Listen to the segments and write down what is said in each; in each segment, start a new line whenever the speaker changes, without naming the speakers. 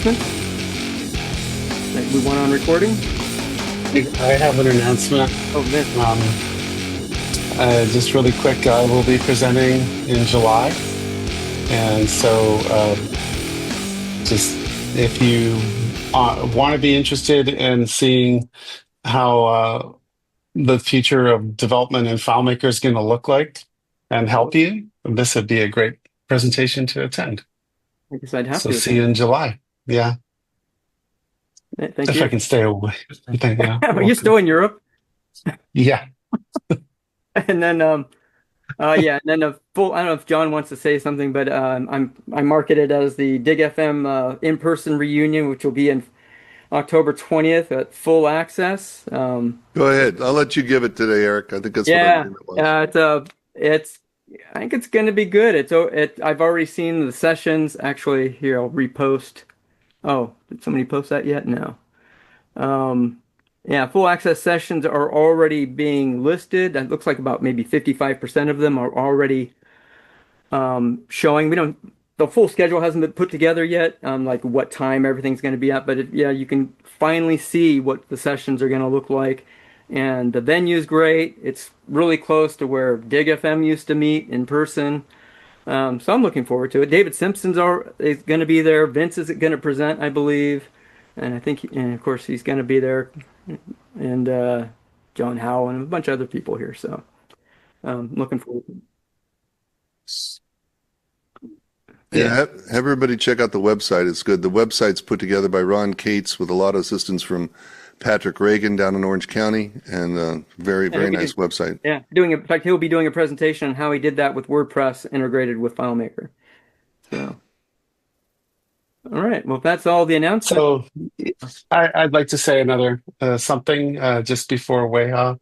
announcements that we want on recording?
I have an announcement.
Oh, man.
Just really quick, I will be presenting in July. And so just if you want to be interested in seeing how the future of development in FileMaker is going to look like and help you, this would be a great presentation to attend.
I guess I'd have
So
to.
see you in July. Yeah.
Thank
if
you.
I can stay away. Yeah,
But you're still in Europe.
Yeah.
And then yeah, and then a full, I don't know if John wants to say something, but I mark it as the DIGFM in-person reunion, which will be in October 20th at full access.
Go ahead. I'll let you give it today, Eric. I think that's what I
Yeah,
think it was.
I think it's going to be good. I've already seen the sessions. Actually, here I'll repost. Oh, did somebody post that yet? No. Yeah, full access sessions are already being listed. It looks like about maybe 55% of them are already showing. The full schedule hasn't been put together yet, like what time everything's going to be at. But yeah, you can finally see what the sessions are going to look like. And the venue's great. It's really close to where DIGFM used to meet in person. So I'm looking forward to it. David Simpson's is going to be there. Vince is going to present, I believe. And I think, and of course, he's going to be there. And John Howe and a bunch of other people here. So looking forward to it.
Yeah, have everybody check out the website. It's good. The website's put together by Ron Cates with a lot of assistance from Patrick Reagan down in Orange County, and very nice website.
Yeah, in fact, he'll be doing a presentation on how he did that with WordPress integrated with FileMaker. So, all right. Well, if that's all the announcements.
So I'd like to say another something just before Weihoa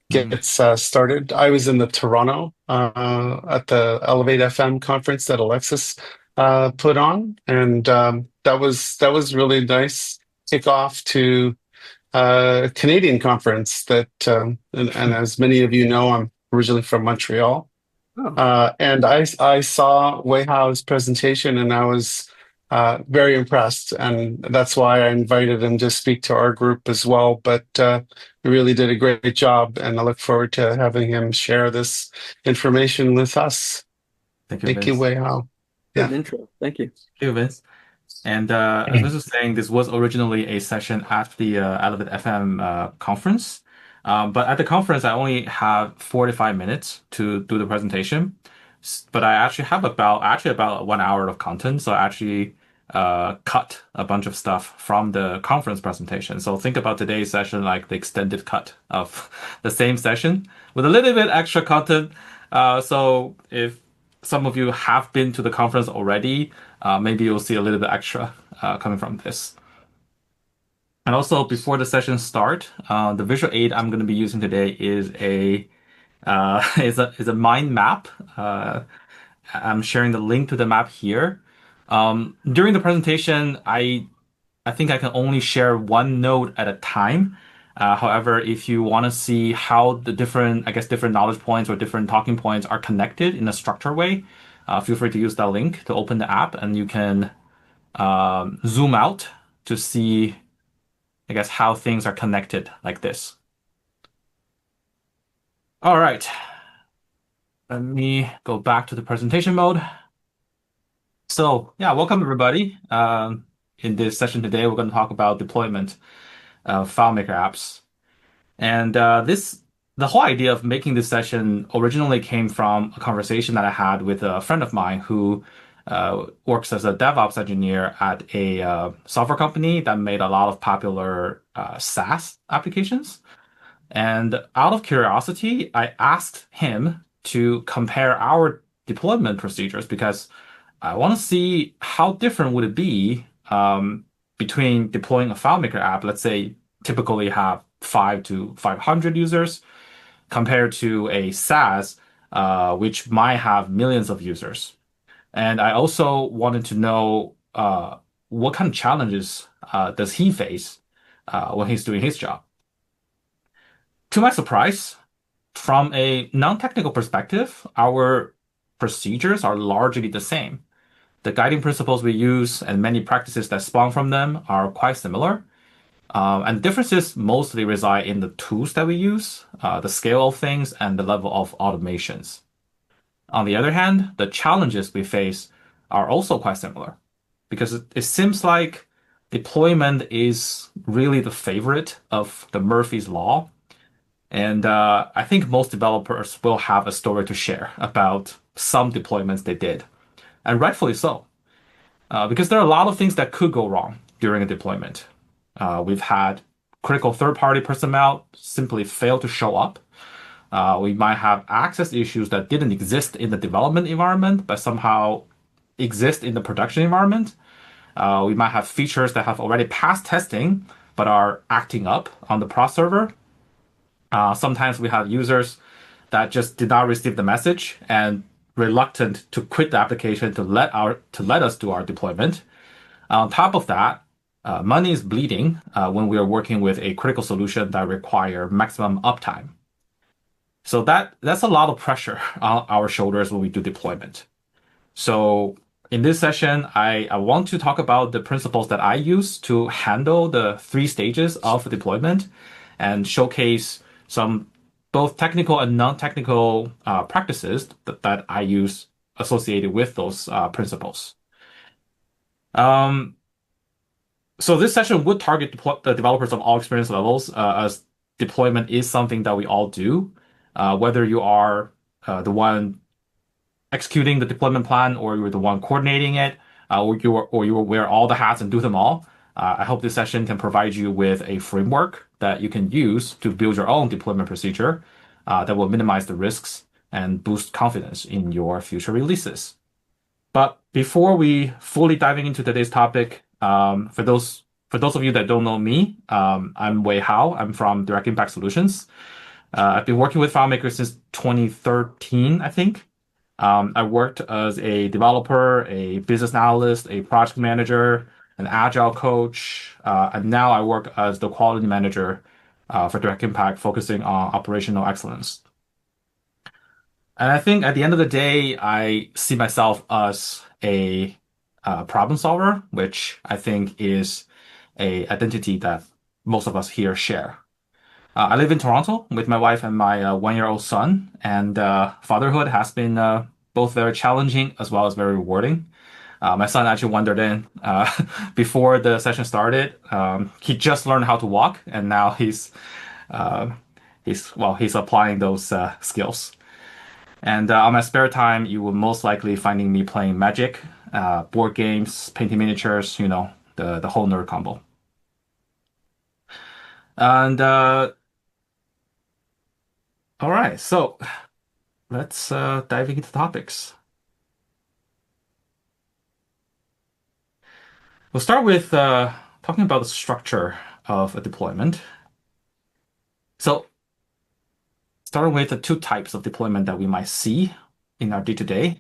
gets started. I was in the Toronto at the Elevate FM conference that Alexis put on, and that was really nice kickoff to a Canadian conference that, and as many of you know, I'm originally from Montreal. And I saw Weihao's presentation, and I was very impressed, and that's why I invited him to speak to our group as well. But he really did a great job, and I look forward to having him share this information with us.
Thank you,
Thank you, Weihao.
Good intro. Thank you.
Thank you, Vince. And as Vince was saying, this was originally a session at the Elevate FM conference. But at the conference, I only have 45 minutes to do the presentation. But I actually have about 1 hour of content. So I actually cut a bunch of stuff from the conference presentation. So think about today's session like the extended cut of the same session with a little bit extra content. So if some of you have been to the conference already, maybe you'll see a little bit extra coming from this. And also, before the session start, the visual aid I'm going to be using today is a mind map. I'm sharing the link to the map here. During the presentation, I think I can only share one node at a time. However, if you want to see how the different knowledge points or different talking points are connected in a structured way, feel free to use that link to open the app, and you can zoom out to see, how things are connected like this. All right. Let me go back to the presentation mode. So yeah, welcome everybody. In this session today, we're going to talk about deployment of FileMaker apps. And the whole idea of making this session originally came from a conversation that I had with a friend of mine who works as a DevOps engineer at a software company that made a lot of popular SaaS applications. And out of curiosity, I asked him to compare our deployment procedures because I want to see how different would it be between deploying a FileMaker app, let's say typically have 5 to 500 users, compared to a SaaS, which might have millions of users. And I also wanted to know what kind of challenges does he face when he's doing his job. To my surprise, from a non-technical perspective, our procedures are largely the same. the guiding principles we use and many practices that spawn from them are quite similar. And differences mostly reside in the tools that we use, the scale of things, and the level of automations. On the other hand, the challenges we face are also quite similar because it seems like deployment is really the favorite of the Murphy's Law. And I think most developers will have a story to share about some deployments they did, and rightfully so, because there are a lot of things that could go wrong during a deployment. We've had critical third-party personnel simply fail to show up. We might have access issues that didn't exist in the development environment, but somehow exist in the production environment. We might have features that have already passed testing, but are acting up on the prod server. Sometimes we have users that just did not receive the message and reluctant to quit the application to let us do our deployment. On top of that, money is bleeding when we are working with a critical solution that require maximum uptime. So that's a lot of pressure on our shoulders when we do deployment. So in this session, I want to talk about the principles that I use to handle the 3 stages of deployment and showcase some both technical and non-technical practices that I use associated with those principles. So this session would target the developers of all experience levels, as deployment is something that we all do. Whether you are the one executing the deployment plan, or you're the one coordinating it, or you wear all the hats and do them all. I hope this session can provide you with a framework that you can use to build your own deployment procedure that will minimize the risks and boost confidence in your future releases. But before we fully diving into today's topic, for those of you that don't know me, I'm Weihao. I'm from Direct Impact Solutions. I've been working with FileMaker since 2013, I think. I worked as a developer, a business analyst, a project manager, an agile coach, and now I work as the quality manager for Direct Impact, focusing on operational excellence. And I think at the end of the day, I see myself as a problem solver, which I think is an identity that most of us here share. I live in Toronto with my wife and my 1-year-old son, and fatherhood has been both very challenging as well as very rewarding. My son actually wandered in before the session started. He just learned how to walk, and now he's applying those skills. And on my spare time, you will most likely finding me playing Magic, board games, painting miniatures, the whole nerd combo. And all right, so let's dive into topics. We'll start with talking about the structure of a deployment. So starting with the 2 types of deployment that we might see in our day-to-day.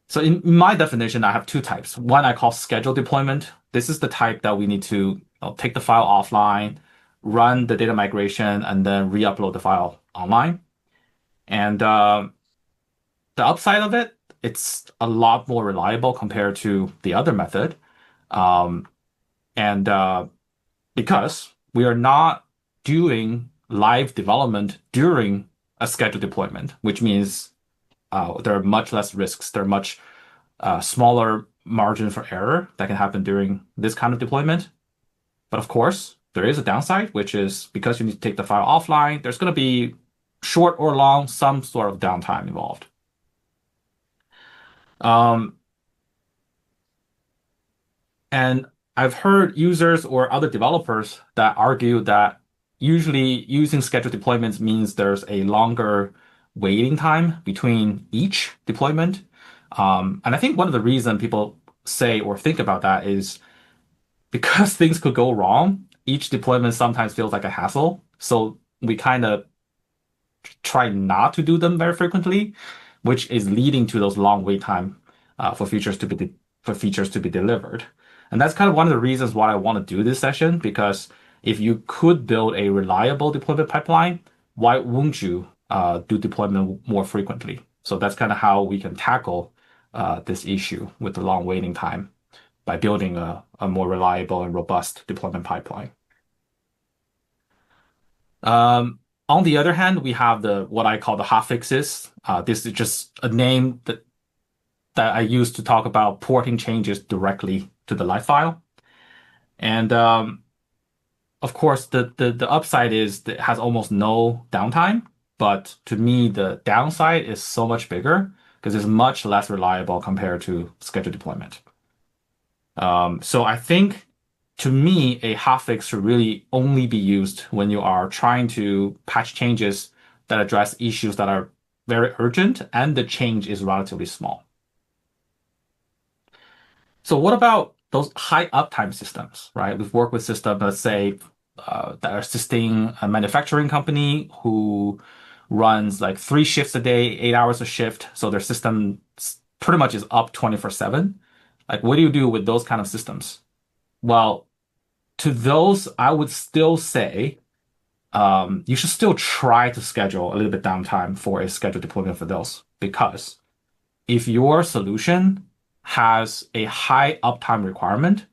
So in my definition, I have 2 types. One I call scheduled deployment. This is the type that we need to take the file offline, run the data migration, and then re-upload the file online. And the upside of it, it's a lot more reliable compared to the other method. Because we are not doing live development during a scheduled deployment, which means there are much less risks. There are much smaller margin for error that can happen during this kind of deployment. But of course, there is a downside, which is because you need to take the file offline, there's going to be short or long, some sort of downtime involved. And I've heard users or other developers that argue that usually using scheduled deployments means there's a longer waiting time between each deployment. And I think one of the reasons people say or think about that is because things could go wrong, each deployment sometimes feels like a hassle. So we kind of try not to do them very frequently, which is leading to those long wait time for features to be delivered. And that's kind of one of the reasons why I want to do this session, because if you could build a reliable deployment pipeline, why wouldn't you do deployment more frequently? So that's kind of how we can tackle this issue with the long waiting time by building a more reliable and robust deployment pipeline. On the other hand, we have what I call the hotfixes. This is just a name that I use to talk about porting changes directly to the live file. And of course, the upside is that it has almost no downtime. But to me, the downside is so much bigger because it's much less reliable compared to scheduled deployment. So I think, to me, a hotfix should really only be used when you are trying to patch changes that address issues that are very urgent and the change is relatively small. So what about those high uptime systems, right? We've worked with systems, let's say, that are assisting a manufacturing company who runs like 3 shifts a day, 8 hours a shift. So their system pretty much is up 24/7. Like, what do you do with those kind of systems? Well, to those, I would still say you should still try to schedule a little bit downtime for a scheduled deployment for those. Because if your solution has a high uptime requirement,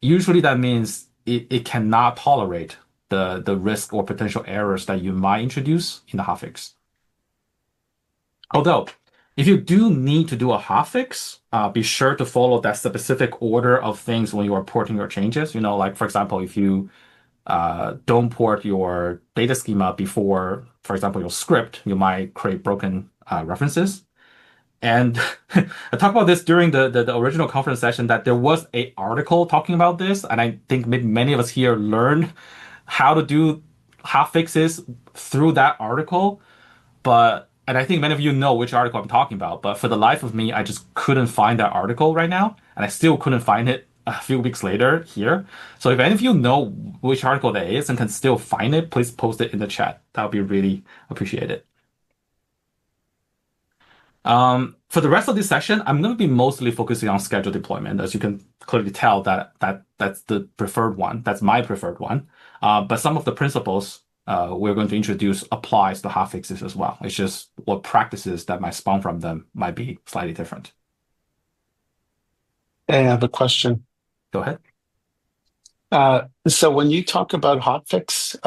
usually that means it cannot tolerate the risk or potential errors that you might introduce in the hotfix. Although, if you do need to do a hotfix, be sure to follow that specific order of things when you are porting your changes. Like, for example, if you don't port your data schema before, for example, your script, you might create broken references. And I talked about this during the original conference session, that there was an article talking about this, and I think maybe many of us here learned how to do hotfixes through that article. And I think many of you know which article I'm talking about, but for the life of me, I just couldn't find that article right now, and I still couldn't find it a few weeks later here. So if any of you know which article that is and can still find it, please post it in the chat. That would be really appreciated. For the rest of this session, I'm going to be mostly focusing on scheduled deployment. As you can clearly tell, that's the preferred one. That's my preferred one. But some of the principles we're going to introduce applies to hotfixes as well. It's just what practices that might spawn from them might be slightly different.
I have a question.
Go ahead.
So when you talk about hotfix,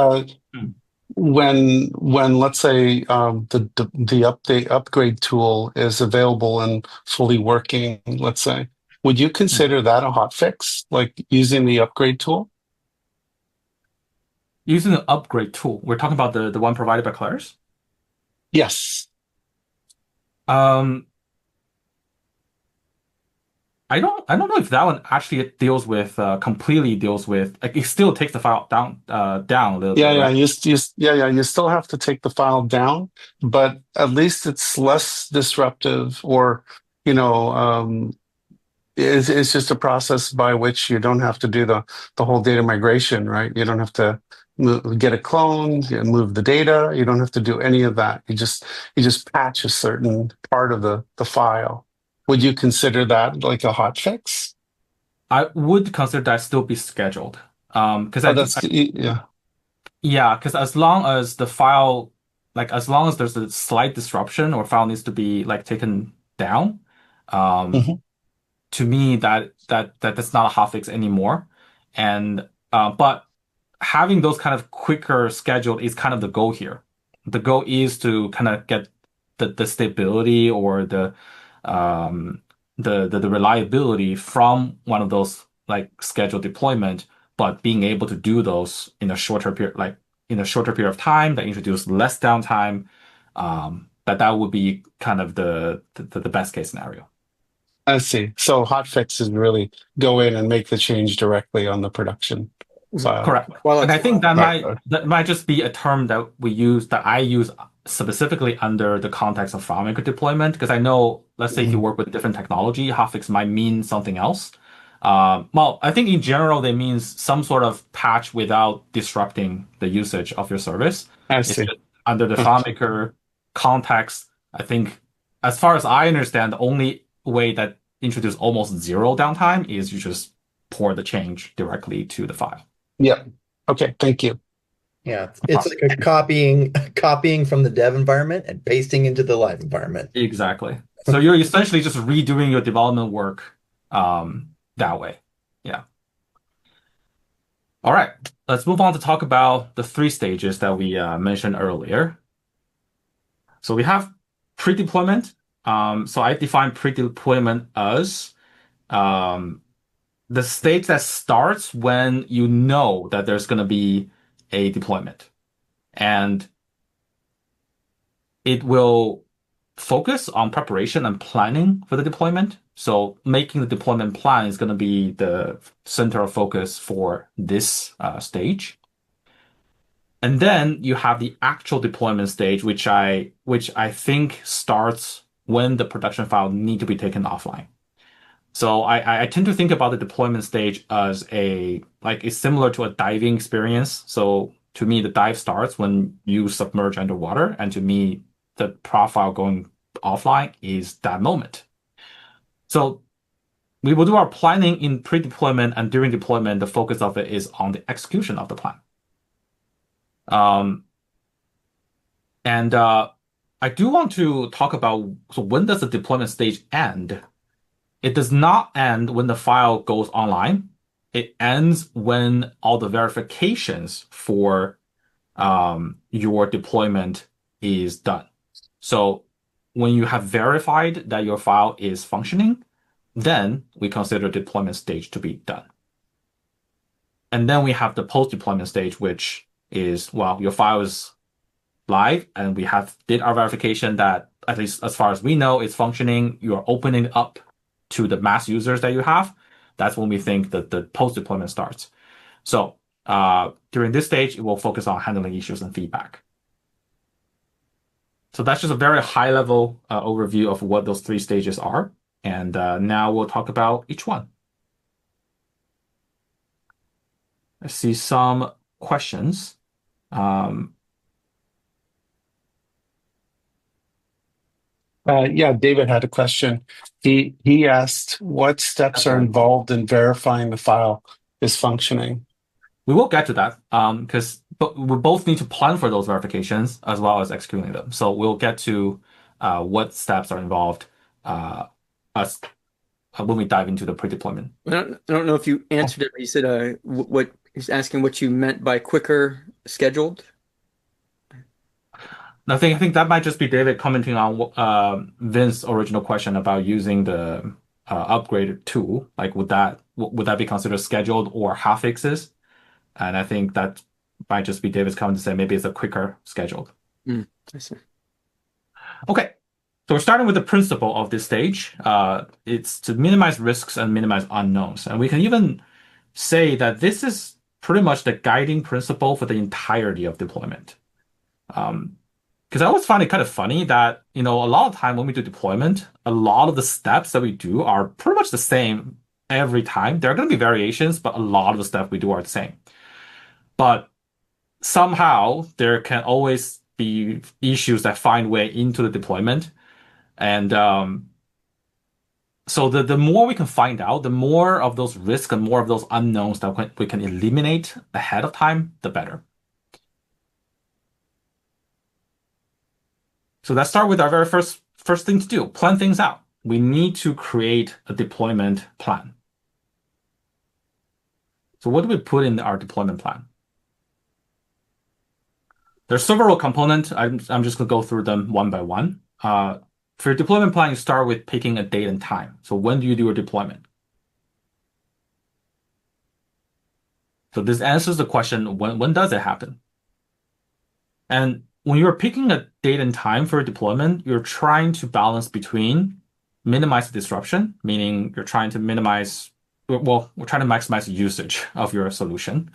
when let's say the upgrade tool is available and fully working, let's say, would you consider that a hotfix, like using the upgrade tool?
Using the upgrade tool, we're talking about the one provided by Claris?
Yes.
I don't know if that one actually completely deals with, like, it still takes the file down a little bit.
Yeah,
Right?
you still have to take the file down, but at least it's less disruptive, or it's just a process by which you don't have to do the whole data migration, right? You don't have to get a clone and move the data. You don't have to do any of that. You just patch a certain part of the file. Would you consider that like a hotfix?
I would consider that still be scheduled. Because because as long as the file, like, as long as there's a slight disruption or file needs to be like taken down, to me that's not a hotfix anymore. And but having those kind of quicker scheduled is kind of the goal here. The goal is to kind of get the stability or the reliability from one of those, like, scheduled deployment, but being able to do those in a shorter period, of time that introduce less downtime. That would be kind of the best case scenario.
I see. So hotfix is really go in and make the change directly on the production file.
Correct.
Well,
and I think that
Right.
might just be a term that I use specifically under the context of FileMaker deployment, because I know, let's say if you work with different technology, hotfix might mean something else. Well, I think in general, they means some sort of patch without disrupting the usage of your service.
I
It's
see.
just under the FileMaker context, I think, as far as I understand, the only way that introduce almost zero downtime is you just pour the change directly to the file.
Yep. Okay. Thank you.
Yeah, it's like a copying from the dev environment and pasting into the live environment.
Exactly. So you're essentially just redoing your development work that way. Yeah. All right. Let's move on to talk about the 3 stages that we mentioned earlier. So we have pre-deployment. So I define pre-deployment as the stage that starts when you know that there's going to be a deployment. And it will focus on preparation and planning for the deployment. So making the deployment plan is going to be the center of focus for this stage. And then you have the actual deployment stage, which I think starts when the production file need to be taken offline. So I tend to think about the deployment stage as it's similar to a diving experience. So to me, the dive starts when you submerge underwater, and to me, the profile going offline is that moment. So we will do our planning in pre-deployment, and during deployment, the focus of it is on the execution of the plan. And I do want to talk about, so when does the deployment stage end? It does not end when the file goes online. It ends when all the verifications for your deployment is done. So when you have verified that your file is functioning, then we consider deployment stage to be done. And then we have the post-deployment stage, which is, well, your file is live and we did our verification that, at least as far as we know, it's functioning. You are opening up to the mass users that you have. That's when we think that the post-deployment starts. So during this stage, it will focus on handling issues and feedback. So that's just a very high-level overview of what those 3 stages are. And now we'll talk about each one. I see some questions.
Yeah, David had a question. He asked what steps are involved in verifying the file is functioning.
We will get to that because we both need to plan for those verifications as well as executing them. So we'll get to what steps are involved when we dive into the pre-deployment.
I don't know if you answered it, but you said what he's asking what you meant by quicker scheduled.
I think that might just be David commenting on Vince's original question about using the upgraded tool. Like, would that be considered scheduled or half fixes? And I think that might just be David's comment to say maybe it's a quicker scheduled.
I see.
Okay, so we're starting with the principle of this stage. It's to minimize risks and minimize unknowns. And we can even say that this is pretty much the guiding principle for the entirety of deployment. Because I always find it kind of funny that, a lot of time when we do deployment, a lot of the steps that we do are pretty much the same every time. There are going to be variations, but a lot of the steps we do are the same. But somehow there can always be issues that find way into the deployment. And so the more we can find out, the more of those risks and more of those unknowns that we can eliminate ahead of time, the better. So let's start with our very first thing to do, plan things out. We need to create a deployment plan. So what do we put in our deployment plan? There's several components. I'm just going to go through them one by one. For your deployment plan, you start with picking a date and time. So when do you do your deployment? So this answers the question, when does it happen? And when you're picking a date and time for a deployment, you're trying to balance between minimize disruption, meaning you're trying to minimize, well, we're trying to maximize usage of your solution.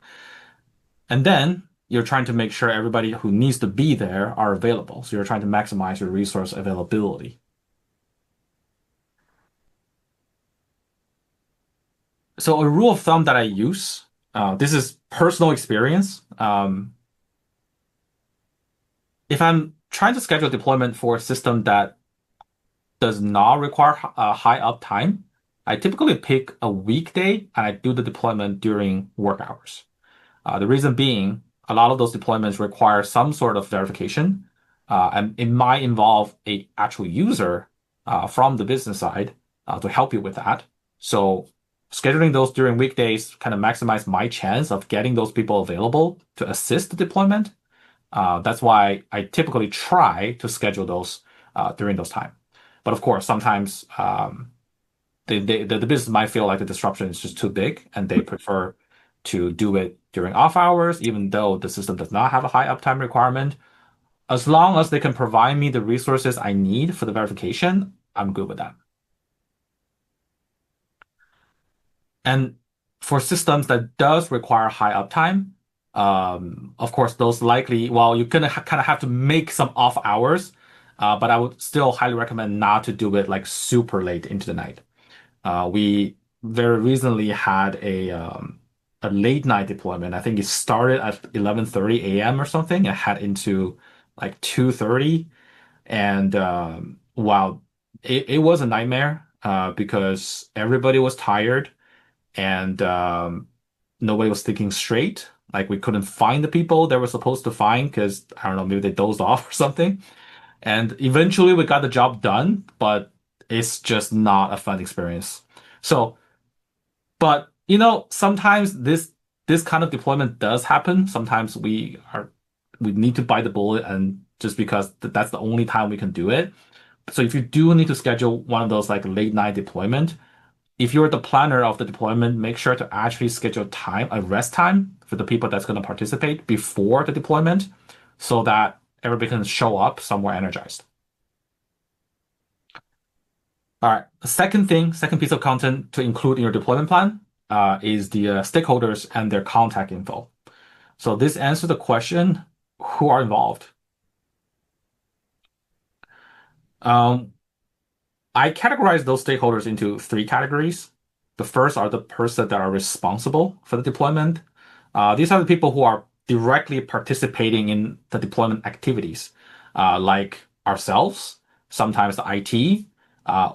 And then you're trying to make sure everybody who needs to be there are available. So you're trying to maximize your resource availability. So a rule of thumb that I use, this is personal experience. If I'm trying to schedule deployment for a system that does not require high uptime, I typically pick a weekday and I do the deployment during work hours. The reason being, a lot of those deployments require some sort of verification, and it might involve a actual user from the business side to help you with that. So scheduling those during weekdays kind of maximize my chance of getting those people available to assist the deployment. That's why I typically try to schedule those during those time. But of course, sometimes the business might feel like the disruption is just too big, and they prefer to do it during off hours, even though the system does not have a high uptime requirement. As long as they can provide me the resources I need for the verification, I'm good with that. And for systems that does require high uptime, of course, those likely, well, you're gonna kind of have to make some off hours, but I would still highly recommend not to do it like super late into the night. We very recently had a late night deployment. I think it started at 11:30 a.m. or something and had into like 2:30. And wow, it was a nightmare because everybody was tired and nobody was thinking straight. Like we couldn't find the people they were supposed to find because I don't know, maybe they dozed off or something. And eventually we got the job done, but it's just not a fun experience. So, but sometimes this kind of deployment does happen. Sometimes we need to bite the bullet, and just because that's the only time we can do it. So if you do need to schedule one of those like late night deployment, if you're the planner of the deployment, make sure to actually schedule a rest time for the people that's going to participate before the deployment, so that everybody can show up somewhere energized. All right. The second piece of content to include in your deployment plan is the stakeholders and their contact info. So this answers the question, who are involved? I categorize those stakeholders into 3 categories. The first are the person that are responsible for the deployment. These are the people who are directly participating in the deployment activities, like ourselves, sometimes the IT,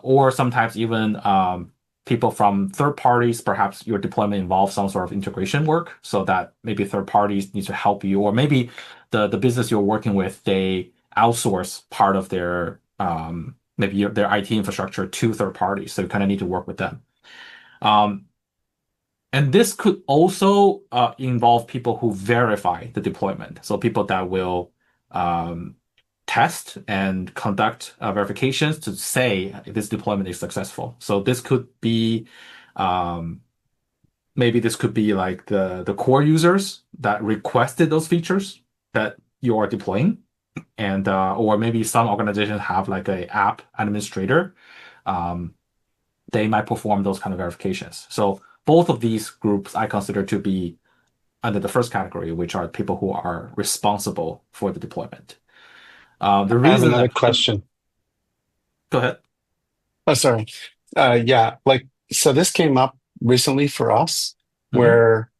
or sometimes even people from third parties. Perhaps your deployment involves some sort of integration work, so that maybe third parties need to help you, or maybe the business you're working with, they outsource part of their maybe their IT infrastructure to third parties, so you kind of need to work with them. And this could also involve people who verify the deployment, so people that will test and conduct verifications to say if this deployment is successful. So this could be maybe this could be like the core users that requested those features that you are deploying, and or maybe some organizations have like a app administrator. They might perform those kind of verifications. So both of these groups I consider to be under the first category, which are people who are responsible for the deployment. The
I have
reason
another question.
Go ahead.
Oh, sorry. Yeah, so this came up recently for us,
Mhm.
where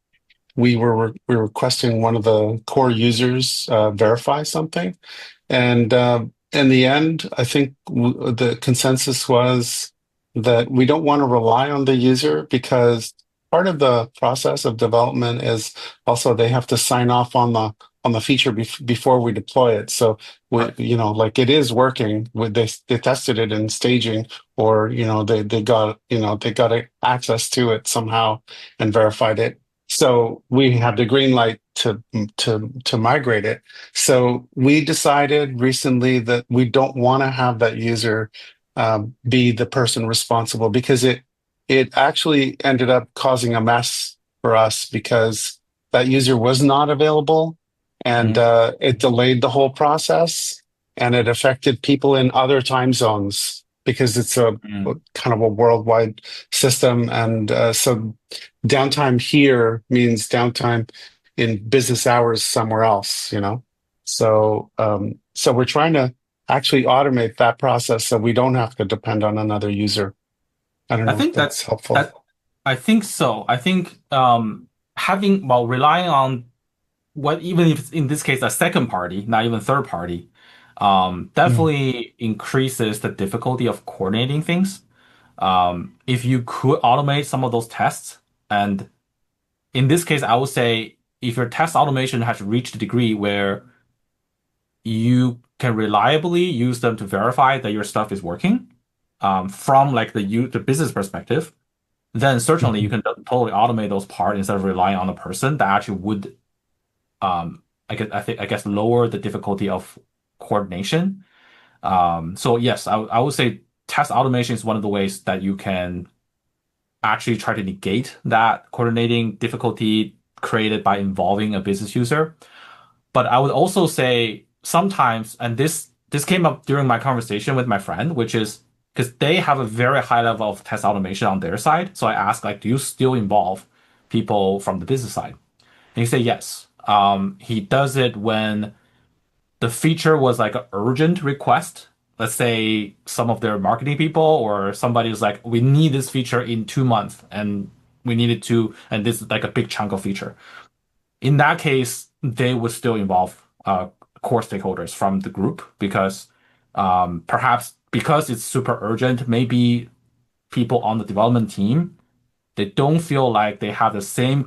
we were requesting one of the core users verify something, and in the end, I think the consensus was that we don't want to rely on the user, because part of the process of development is also they have to sign off on the feature before we deploy it. So
Right.
like it is working. They tested it in staging, or they got access to it somehow and verified it. So we have the green light to migrate it. So we decided recently that we don't want to have that user be the person responsible, because it actually ended up causing a mess for us, because that user was not available, and it delayed the whole process, and it affected people in other time zones, because it's a kind of a worldwide system. And so downtime here means downtime in business hours somewhere else, so we're trying to actually automate that process so we don't have to depend on another user. I don't
I
know if
think
that's helpful.
I think so. I think relying on even if it's in this case a second party, not even third party, definitely increases the difficulty of coordinating things. If you could automate some of those tests, and in this case, I would say if your test automation has reached a degree where you can reliably use them to verify that your stuff is working, from like the business perspective, then certainly you can totally automate those parts instead of relying on a person that actually would, I guess lower the difficulty of coordination. So yes, I would say test automation is one of the ways that you can actually try to negate that coordinating difficulty created by involving a business user. But I would also say sometimes, and this came up during my conversation with my friend, which is because they have a very high level of test automation on their side. So I asked, like, do you still involve people from the business side? And he said yes. He does it when the feature was like an urgent request. Let's say some of their marketing people or somebody was like, we need this feature in 2 months and we need it to, and this is like a big chunk of feature. In that case, they would still involve core stakeholders from the group because perhaps because it's super urgent, maybe people on the development team, they don't feel like they have the same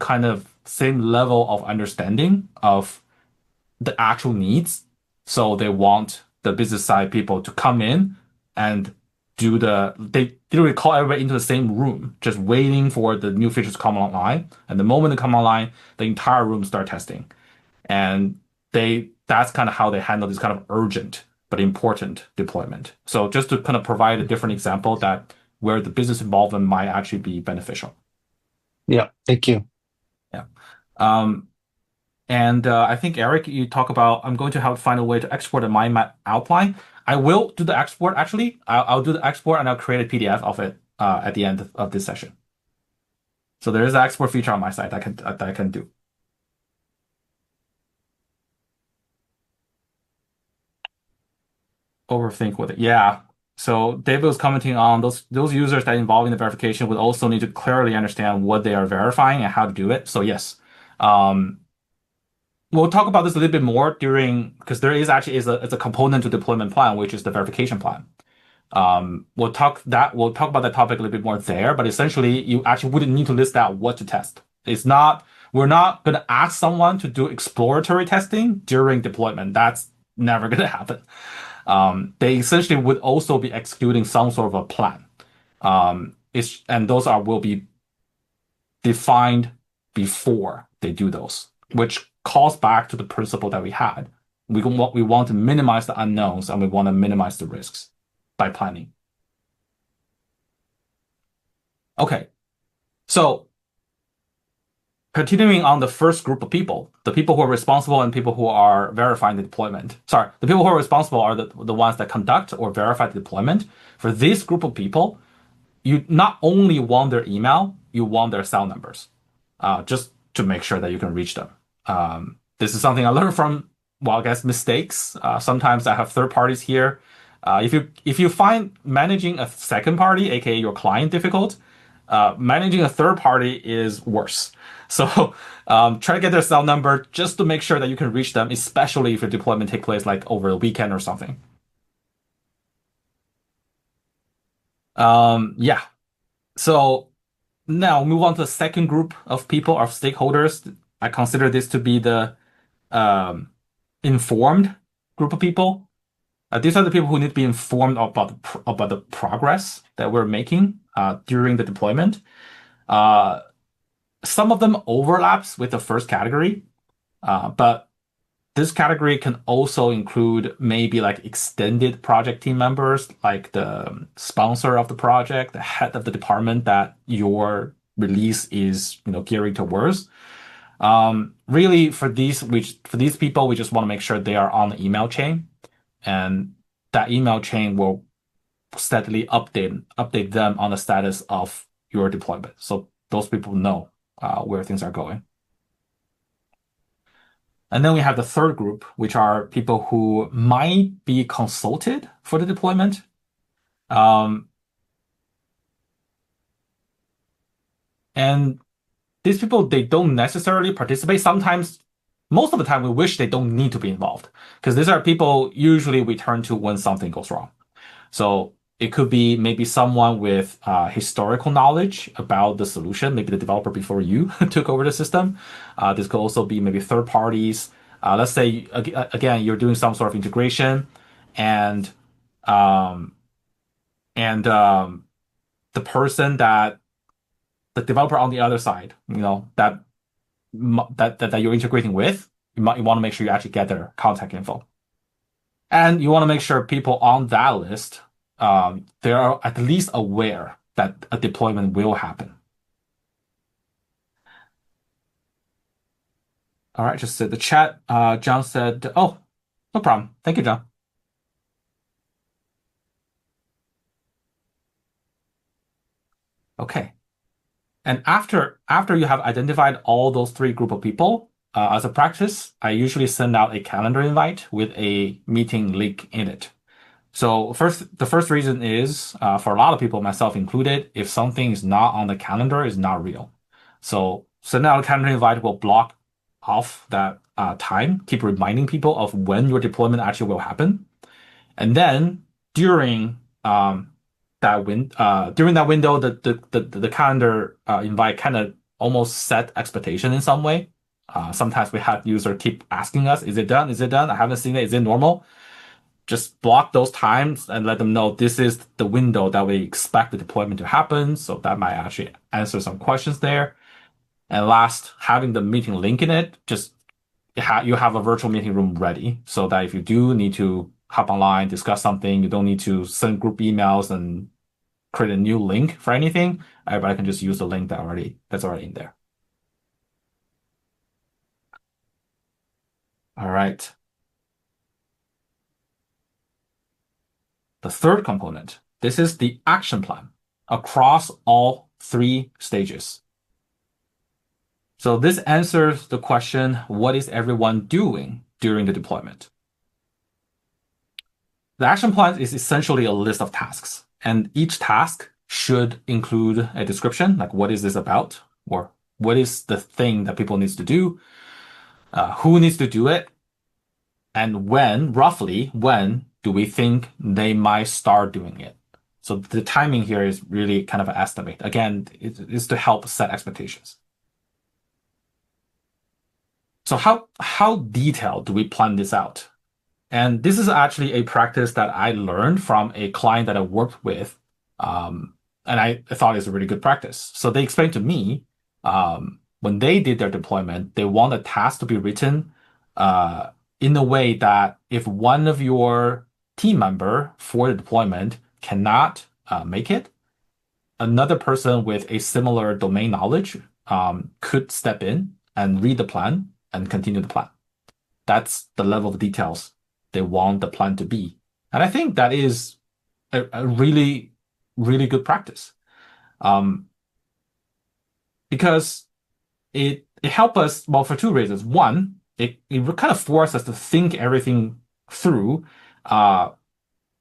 level of understanding of the actual needs. So they want the business side people to come in and they literally call everybody into the same room, just waiting for the new features to come online. And the moment they come online, the entire room start testing. And that's kind of how they handle this kind of urgent but important deployment. So just to kind of provide a different example that where the business involvement might actually be beneficial.
Yeah, thank you.
Yeah. And I think, Eric, you talk about, I'm going to have to find a way to export a Mindmap outline. I will do the export, actually. I'll do the export and I'll create a PDF of it at the end of this session. So there is an export feature on my side that I can do. Overthink with it. Yeah. So David was commenting on those users that involve in the verification would also need to clearly understand what they are verifying and how to do it. So yes. We'll talk about this a little bit more because there is actually it's a component to deployment plan, which is the verification plan. We'll talk about that topic a little bit more there, but essentially you actually wouldn't need to list out what to test. We're not going to ask someone to do exploratory testing during deployment. That's never going to happen. They essentially would also be executing some sort of a plan. And those will be defined before they do those, which calls back to the principle that we had. We want to minimize the unknowns and we want to minimize the risks by planning. Okay, so continuing on the first group of people, the people who are responsible and people who are verifying the deployment. Sorry, the people who are responsible are the ones that conduct or verify the deployment. For this group of people, you not only want their email, you want their cell numbers, just to make sure that you can reach them. This is something I learned from, I guess, mistakes. Sometimes I have third parties here. If you find managing a second party, aka your client, difficult, managing a third party is worse. So try to get their cell number just to make sure that you can reach them, especially if your deployment takes place like over a weekend or something. Yeah. So now move on to the second group of people, of stakeholders. I consider this to be the informed group of people. These are the people who need to be informed about the progress that we're making during the deployment. Some of them overlaps with the first category, but this category can also include maybe like extended project team members, like the sponsor of the project, the head of the department that your release is, gearing towards. Really, for these people, we just want to make sure they are on the email chain, and that email chain will steadily update them on the status of your deployment, so those people know where things are going. And then we have the third group, which are people who might be consulted for the deployment. And these people, they don't necessarily participate. Sometimes, most of the time, we wish they don't need to be involved because these are people usually we turn to when something goes wrong. So it could be maybe someone with historical knowledge about the solution, maybe the developer before you took over the system. This could also be maybe third parties. Let's say, again, you're doing some sort of integration and And the person the developer on the other side, that you're integrating with, you want to make sure you actually get their contact info. And you want to make sure people on that list, they are at least aware that a deployment will happen. All right, just the chat. John said, "Oh, no problem. Thank you, John." Okay. And after you have identified all those three group of people, as a practice, I usually send out a calendar invite with a meeting link in it. So the first reason is, for a lot of people, myself included, if something is not on the calendar, it's not real. So sending out a calendar invite will block off that time, keep reminding people of when your deployment actually will happen. And then during that window, the calendar invite kind of almost set expectation in some way. Sometimes we have user keep asking us, "Is it done? Is it done? I haven't seen it. Is it normal?" Just block those times and let them know this is the window that we expect the deployment to happen. So that might actually answer some questions there. And last, having the meeting link in it, just you have a virtual meeting room ready so that if you do need to hop online, discuss something, you don't need to send group emails and create a new link for anything. Everybody can just use the link that's already in there. All right. The third component, this is the action plan across all three stages. So this answers the question, what is everyone doing during the deployment? The action plan is essentially a list of tasks, and each task should include a description, like what is this about, or what is the thing that people needs to do, who needs to do it, and roughly when do we think they might start doing it. So the timing here is really kind of an estimate. Again, it is to help set expectations. So how detailed do we plan this out? And this is actually a practice that I learned from a client that I worked with, and I thought it's a really good practice. So they explained to me, when they did their deployment, they want a task to be written in a way that if one of your team member for the deployment cannot make it, another person with a similar domain knowledge could step in and read the plan and continue the plan. That's the level of details they want the plan to be. And I think that is a really, really good practice. Because it helps us, well, for two reasons. One, it kind of forces us to think everything through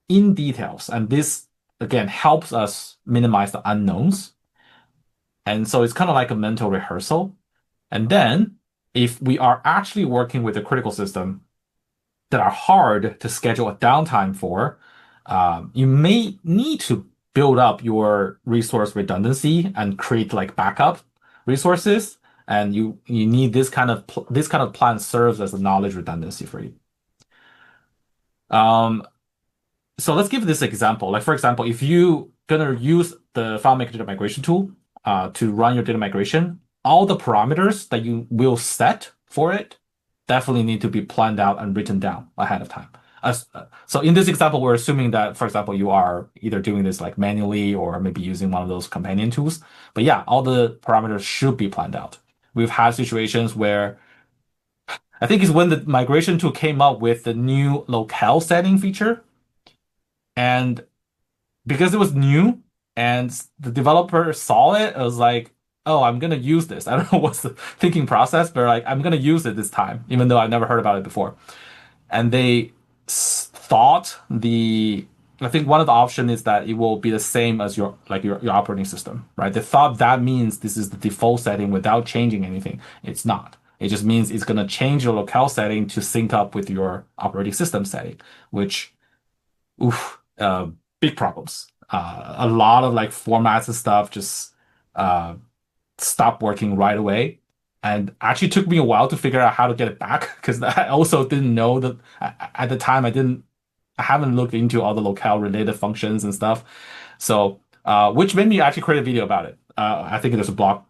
in details. And this, again, helps us minimize the unknowns. And so it's kind of like a mental rehearsal. And then if we are actually working with a critical system that are hard to schedule a downtime for, you may need to build up your resource redundancy and create like backup resources. And you need this kind of plan serves as a knowledge redundancy for you. So let's give this example. Like for example, if you gonna use the FileMaker data migration tool to run your data migration, all the parameters that you will set for it definitely need to be planned out and written down ahead of time. So in this example, we're assuming that, for example, you are either doing this like manually or maybe using one of those companion tools. But yeah, all the parameters should be planned out. We've had situations where I think it's when the migration tool came up with the new locale setting feature. And because it was new and the developer saw it, it was like, oh, I'm going to use this. I don't know what's the thinking process, but like, I'm going to use it this time, even though I've never heard about it before. And they thought I think one of the options is that it will be the same as your operating system, right? They thought that means this is the default setting without changing anything. It's not. It just means it's going to change your locale setting to sync up with your operating system setting, which, big problems. A lot of like formats and stuff just stopped working right away. And actually took me a while to figure out how to get it back because I also didn't know that at the time I haven't looked into all the locale related functions and stuff. So, which made me actually create a video about it. I think there's a blog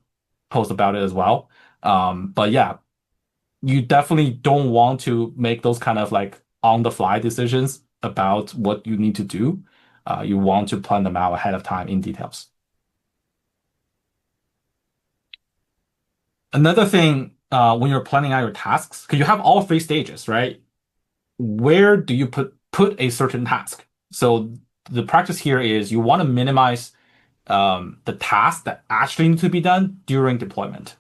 post about it as well. But yeah, you definitely don't want to make those kind of like on the fly decisions about what you need to do. You want to plan them out ahead of time in details. Another thing, when you're planning out your tasks, because you have all three stages, right? Where do you put a certain task? So the practice here is you want to minimize the tasks that actually need to be done during deployment.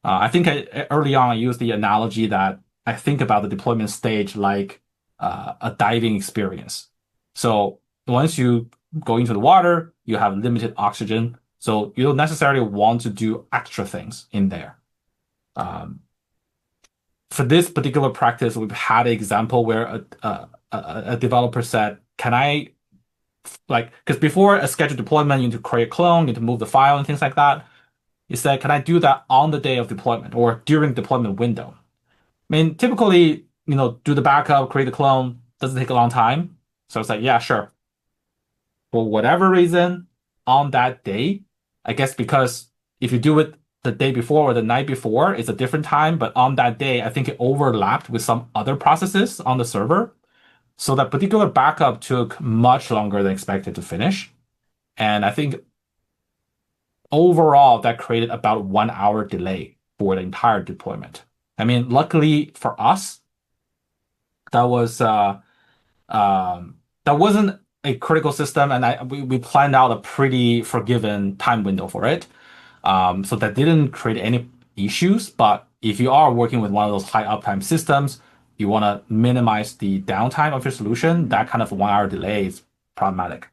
I think early on I used the analogy that I think about the deployment stage like a diving experience. So once you go into the water, you have limited oxygen, so you don't necessarily want to do extra things in there. For this particular practice, we've had an example where a developer said, "Can I like because before a scheduled deployment, you need to create a clone, you need to move the file and things like that." He said, "Can I do that on the day of deployment or during deployment window?" I mean, typically, do the backup, create the clone, doesn't take a long time. So it's like, yeah, sure. For whatever reason, on that day, I guess because if you do it the day before or the night before, it's a different time. But on that day, I think it overlapped with some other processes on the server. So that particular backup took much longer than expected to finish. And I think overall, that created about 1 hour delay for the entire deployment. I mean, luckily for us, that was that wasn't a critical system, and we planned out a pretty forgiven time window for it. So that didn't create any issues. But if you are working with one of those high uptime systems, you want to minimize the downtime of your solution. That kind of 1 hour delay is problematic.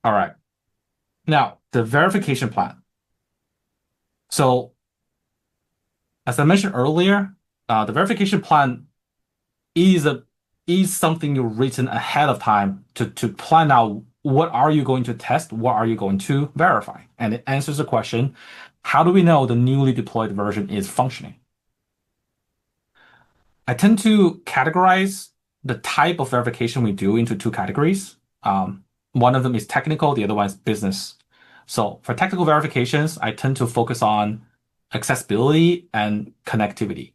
All right. Now, the verification plan. So, as I mentioned earlier, the verification plan is something you've written ahead of time to plan out what are you going to test, what are you going to verify, and it answers the question: how do we know the newly deployed version is functioning? I tend to categorize the type of verification we do into two categories. One of them is technical, the other one is business. So for technical verifications, I tend to focus on accessibility and connectivity.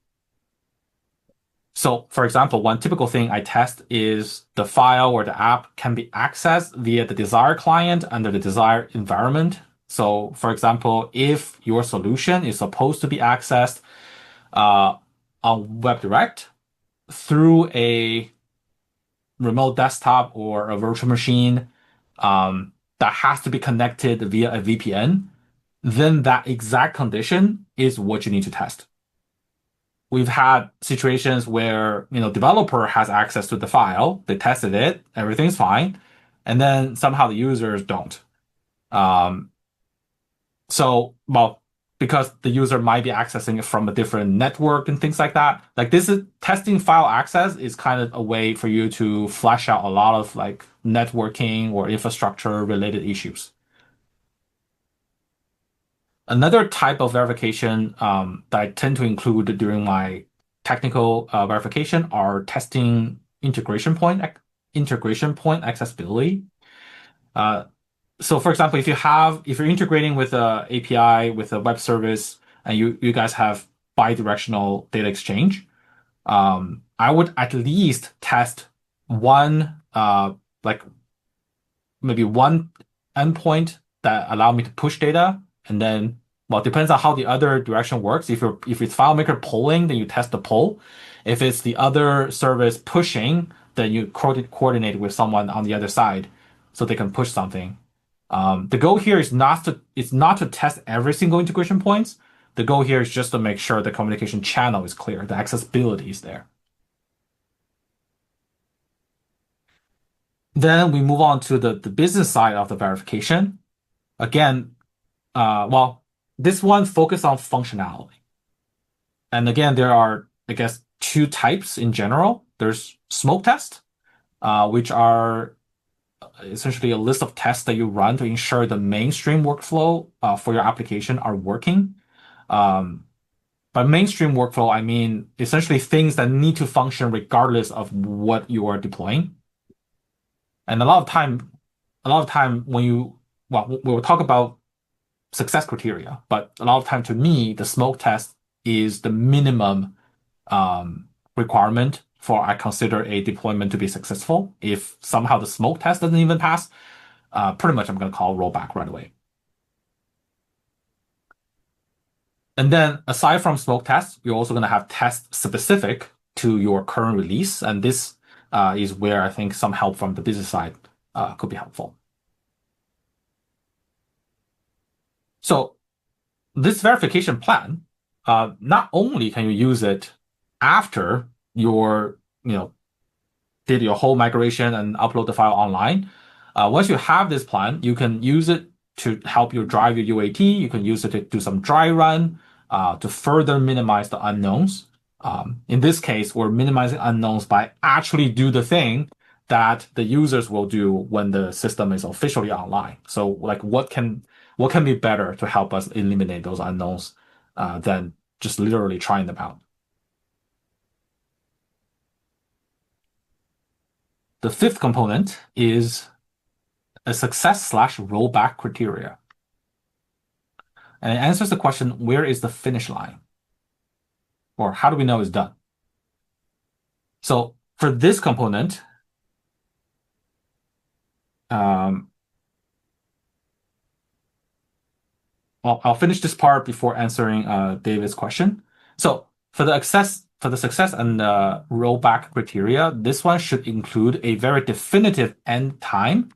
So for example, one typical thing I test is the file or the app can be accessed via the desired client under the desired environment. So for example, if your solution is supposed to be accessed on WebDirect through a remote desktop or a virtual machine that has to be connected via a VPN, then that exact condition is what you need to test. We've had situations where, developer has access to the file, they tested it, everything's fine, and then somehow the users don't. Because the user might be accessing it from a different network and things like that. Like this is testing file access is kind of a way for you to flesh out a lot of like networking or infrastructure related issues. Another type of verification that I tend to include during my technical verification are testing integration point accessibility. So for example, if you're integrating with a API, with a web service, and you guys have bi-directional data exchange, I would at least test one, maybe one endpoint that allow me to push data, and then, well, it depends on how the other direction works. If it's FileMaker polling, then you test the poll. If it's the other service pushing, then you coordinate with someone on the other side so they can push something. The goal here is not to test every single integration points. The goal here is just to make sure the communication channel is clear, the accessibility is there. Then we move on to the business side of the verification. Again, this one focus on functionality. And again, there are, I guess, two types in general. There's smoke test, which are essentially a list of tests that you run to ensure the mainstream workflow for your application are working. by mainstream workflow, I mean essentially things that need to function regardless of what you are deploying. And a lot of time we'll talk about success criteria, but a lot of time to me, the smoke test is the minimum requirement for I consider a deployment to be successful. If somehow the smoke test doesn't even pass, pretty much I'm going to call rollback right away. And then aside from smoke tests, you're also going to have tests specific to your current release. And this is where I think some help from the business side could be helpful. So this verification plan, not only can you use it after your, did your whole migration and upload the file online. Once you have this plan, you can use it to help you drive your UAT. You can use it to do some dry run to further minimize the unknowns. In this case, we're minimizing unknowns by actually do the thing that the users will do when the system is officially online. So like what can be better to help us eliminate those unknowns than just literally trying them out? The fifth component is a success/rollback criteria. And it answers the question, where is the finish line? Or how do we know it's done? So for this component, I'll finish this part before answering David's question. So for the success and rollback criteria, this one should include a very definitive end time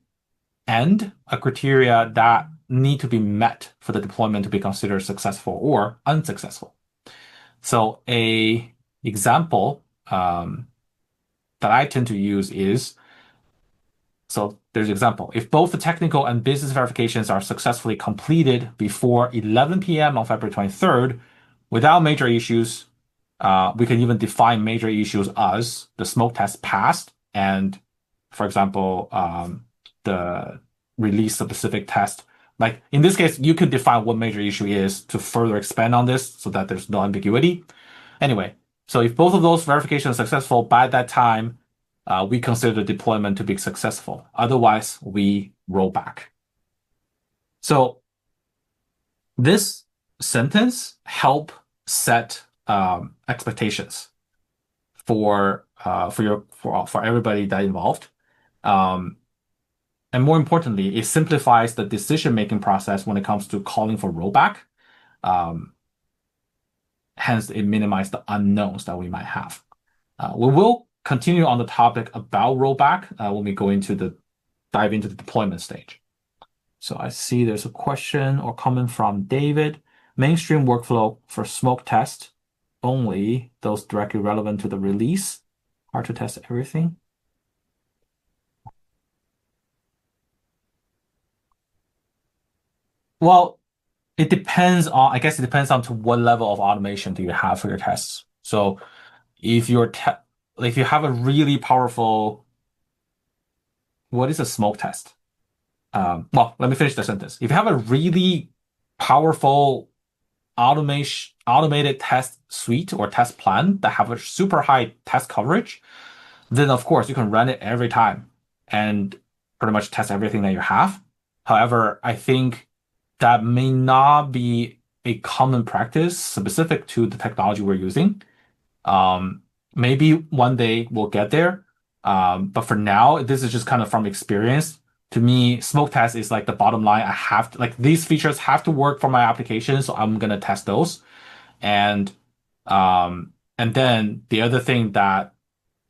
and a criteria that need to be met for the deployment to be considered successful or unsuccessful. So a example that I tend to use is, so there's an example. If both the technical and business verifications are successfully completed before 11 p.m. on February 23rd, without major issues, we can even define major issues as the smoke test passed and, for example, the release specific test. Like in this case, you could define what major issue is to further expand on this so that there's no ambiguity. Anyway, so if both of those verifications are successful by that time, we consider the deployment to be successful. Otherwise, we roll back. So this sentence help set expectations for everybody that involved. And more importantly, it simplifies the decision-making process when it comes to calling for rollback. Hence, it minimizes the unknowns that we might have. We will continue on the topic about rollback when we go into dive into the deployment stage. So I see there's a question or comment from David. Mainstream workflow for smoke test, only those directly relevant to the release. Hard to test everything. Well, it depends on, I guess it depends on to what level of automation do you have for your tests. So if you have a really powerful, what is a smoke test? Well, let me finish the sentence. If you have a really powerful automated test suite or test plan that have a super high test coverage, then of course you can run it every time and pretty much test everything that you have. However, I think that may not be a common practice specific to the technology we're using. Maybe one day we'll get there. But for now, this is just kind of from experience. To me, smoke test is like the bottom line. I have to, like, these features have to work for my application, so I'm gonna test those. And then the other thing that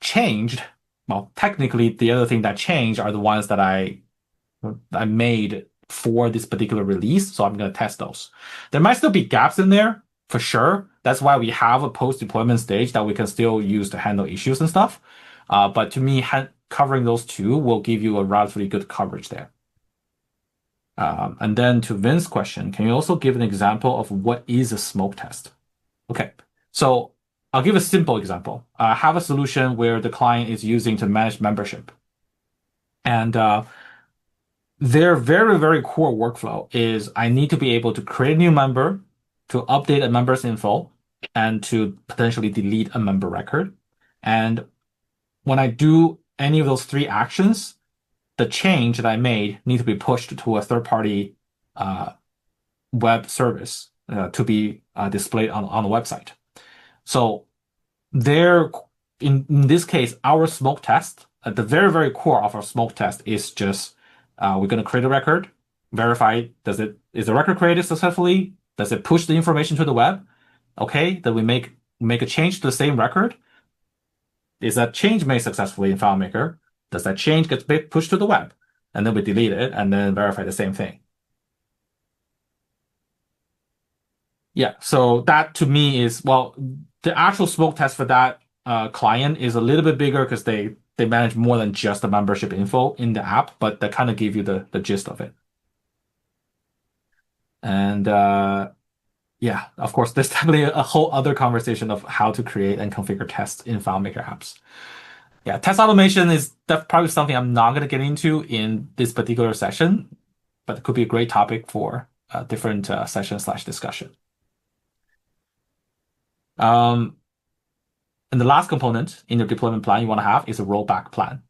changed, well, technically the other thing that changed are the ones that I made for this particular release, so I'm going to test those. There might still be gaps in there, for sure. That's why we have a post-deployment stage that we can still use to handle issues and stuff. But to me, covering those two will give you a relatively good coverage there. And then to Vince's question, can you also give an example of what is a smoke test? Okay, so I'll give a simple example. I have a solution where the client is using to manage membership. And their very, very core workflow is I need to be able to create a new member, to update a member's info, and to potentially delete a member record. And when I do any of those three actions, the change that I made needs to be pushed to a third-party web service to be displayed on the website. So there, in this case, our smoke test, at the very, very core of our smoke test is just we're going to create a record, verify is the record created successfully? Does it push the information to the web? Okay, then we make a change to the same record. Is that change made successfully in FileMaker? Does that change get pushed to the web? And then we delete it and then verify the same thing. Yeah, so that to me is, well, the actual smoke test for that client is a little bit bigger because they manage more than just the membership info in the app, but that kind of give you the gist of it. And yeah, of course, there's definitely a whole other conversation of how to create and configure tests in FileMaker apps. Yeah, test automation is probably something I'm not going to get into in this particular session, but it could be a great topic for a different session/discussion. And the last component in your deployment plan you want to have is a rollback plan.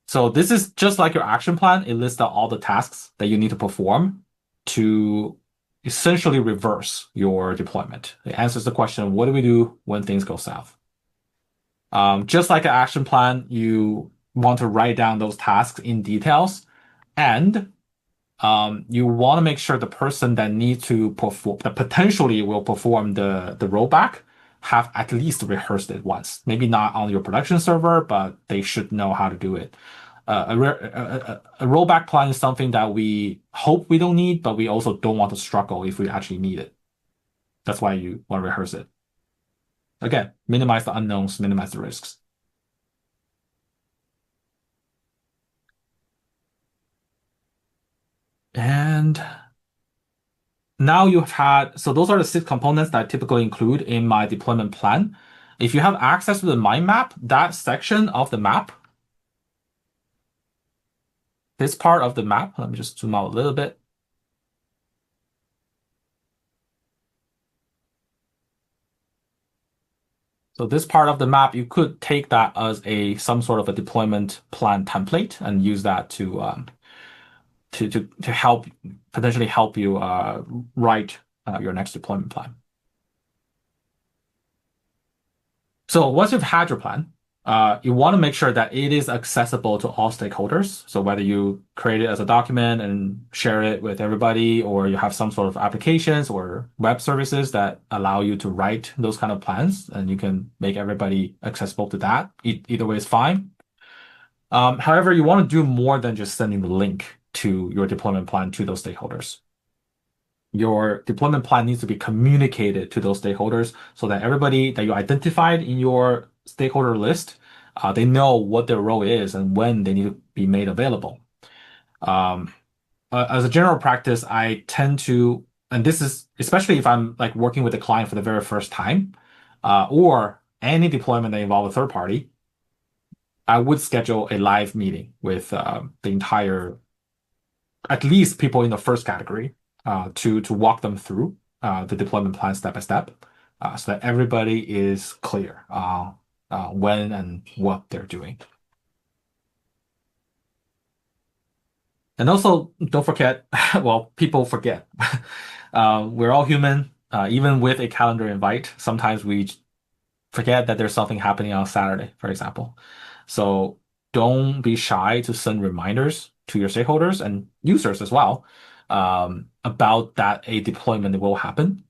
So this is just like your action plan. It lists out all the tasks that you need to perform to essentially reverse your deployment. It answers the question, what do we do when things go south? Just like an action plan, you want to write down those tasks in details, and you want to make sure the person that needs to perform, that potentially will perform the rollback, have at least rehearsed it once. Maybe not on your production server, but they should know how to do it. A rollback plan is something that we hope we don't need, but we also don't want to struggle if we actually need it. That's why you want to rehearse it. Again, minimize the unknowns, minimize the risks. And now you've had, so those are the 6 components that I typically include in my deployment plan. If you have access to the Mindmap, that section of the map, this part of the map, let me just zoom out a little bit. So this part of the map, you could take that as some sort of a deployment plan template and use that to help potentially help you write your next deployment plan. So once you've had your plan, you want to make sure that it is accessible to all stakeholders. So whether you create it as a document and share it with everybody, or you have some sort of applications or web services that allow you to write those kind of plans, and you can make everybody accessible to that. Either way is fine. However, you want to do more than just sending the link to your deployment plan to those stakeholders. Your deployment plan needs to be communicated to those stakeholders so that everybody that you identified in your stakeholder list, they know what their role is and when they need to be made available. As a general practice, I tend to, and this is especially if I'm like working with a client for the very first time, or any deployment that involves a third party, I would schedule a live meeting with the entire, at least people in the first category, to walk them through the deployment plan step by step, so that everybody is clear when and what they're doing. And also, don't forget, well, people forget. We're all human. Even with a calendar invite, sometimes we forget that there's something happening on Saturday, for example. So don't be shy to send reminders to your stakeholders and users as well about that a deployment will happen.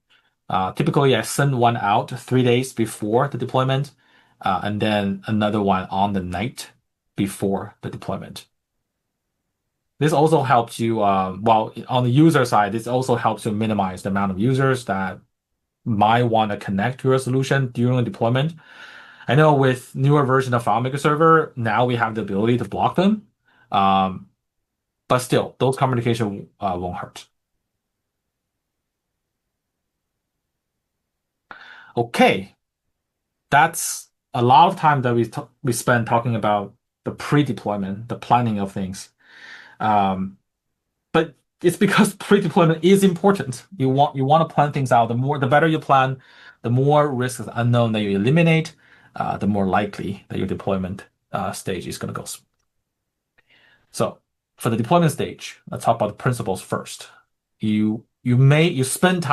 Typically, I send one out 3 days before the deployment, and then another one on the night before the deployment. This also helps you, well, on the user side, this also helps to minimize the amount of users that might want to connect to your solution during the deployment. I know with newer version of FileMaker Server, now we have the ability to block them. But still, those communication won't hurt. Okay, that's a lot of time that we spend talking about the pre-deployment, the planning of things. But it's because pre-deployment is important. You want to plan things out. The better you plan, the more risks unknown that you eliminate, the more likely that your deployment stage is going to go. So for the deployment stage, let's talk about the principles first. You spend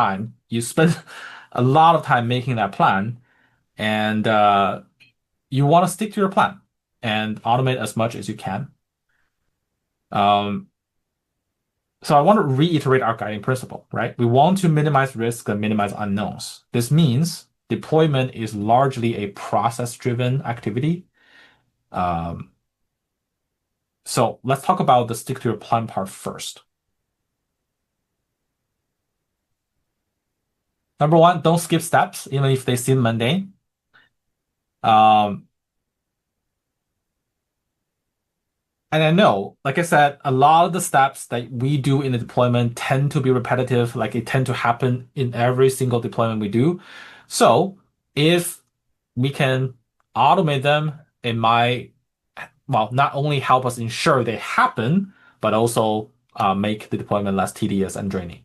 a lot of time making that plan, and you want to stick to your plan and automate as much as you can. So I want to reiterate our guiding principle, right? We want to minimize risk and minimize unknowns. This means deployment is largely a process-driven activity. So let's talk about the stick to your plan part first. Number one, don't skip steps, even if they seem mundane. And I know, like I said, a lot of the steps that we do in the deployment tend to be repetitive, like it tend to happen in every single deployment we do. So if we can automate them, it might, well, not only help us ensure they happen, but also make the deployment less tedious and draining.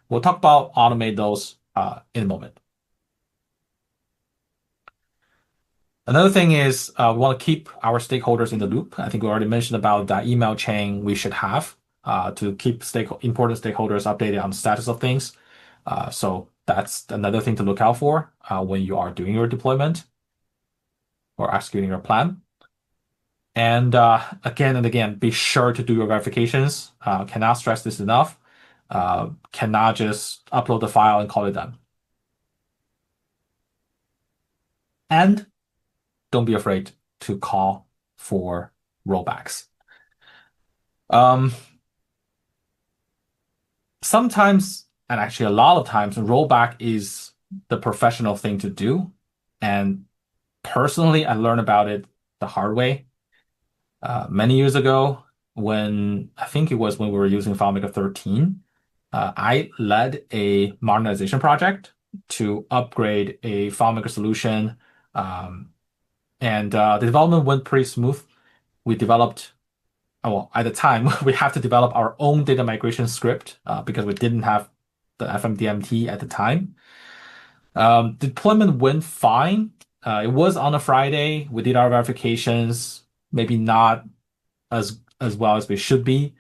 We'll talk about automate those in a moment. Another thing is we want to keep our stakeholders in the loop. I think we already mentioned about that email chain we should have to keep important stakeholders updated on the status of things. So that's another thing to look out for when you are doing your deployment or executing your plan. And again and again, be sure to do your verifications. Cannot stress this enough. Cannot just upload the file and call it done. And don't be afraid to call for rollbacks. Sometimes, and actually a lot of times, rollback is the professional thing to do. And personally, I learned about it the hard way. Many years ago, I think it was when we were using FileMaker 13, I led a modernization project to upgrade a FileMaker solution. And the development went pretty smooth. We developed, well, at the time, we had to develop our own data migration script because we didn't have the FMDMT at the time. Deployment went fine. It was on a Friday. We did our verifications, maybe not as well as we should be.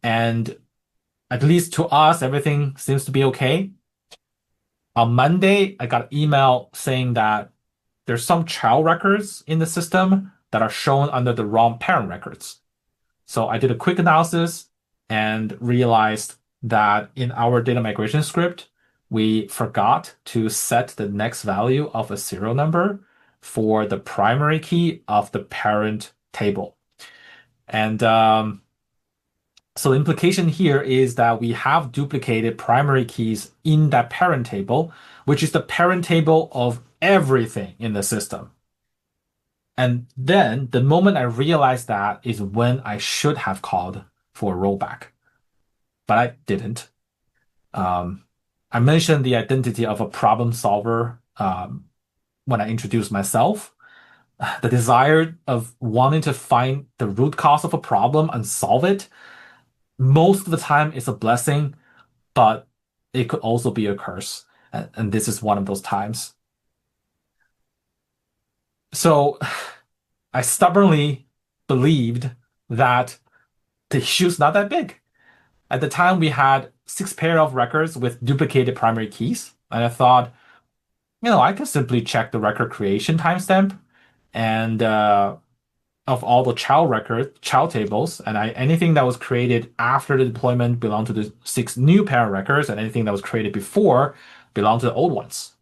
And at least to us, everything seems to be okay. On Monday, I got an email saying that there's some child records in the system that are shown under the wrong parent records. So I did a quick analysis and realized that in our data migration script, we forgot to set the next value of a serial number for the primary key of the parent table. And so the implication here is that we have duplicated primary keys in that parent table, which is the parent table of everything in the system. And then the moment I realized that is when I should have called for a rollback, but I didn't. I mentioned the identity of a problem solver when I introduced myself. The desire of wanting to find the root cause of a problem and solve it, most of the time is a blessing, but it could also be a curse. And this is one of those times. So I stubbornly believed that the issue's not that big. At the time, we had 6 pairs of records with duplicated primary keys. And I thought, I can simply check the record creation timestamp and of all the child tables, and anything that was created after the deployment belonged to the 6 new parent records, and anything that was created before belonged to the old ones.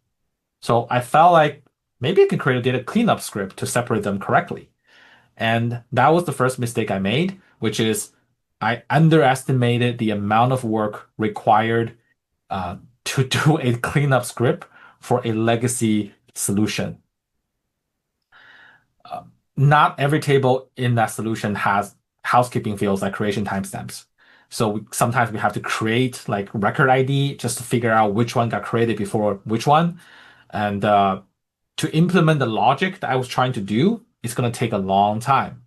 So I felt like maybe I can create a data cleanup script to separate them correctly. And that was the first mistake I made, which is I underestimated the amount of work required to do a cleanup script for a legacy solution. Not every table in that solution has housekeeping fields like creation timestamps. So sometimes we have to create like record ID just to figure out which one got created before which one. And to implement the logic that I was trying to do, it's going to take a long time.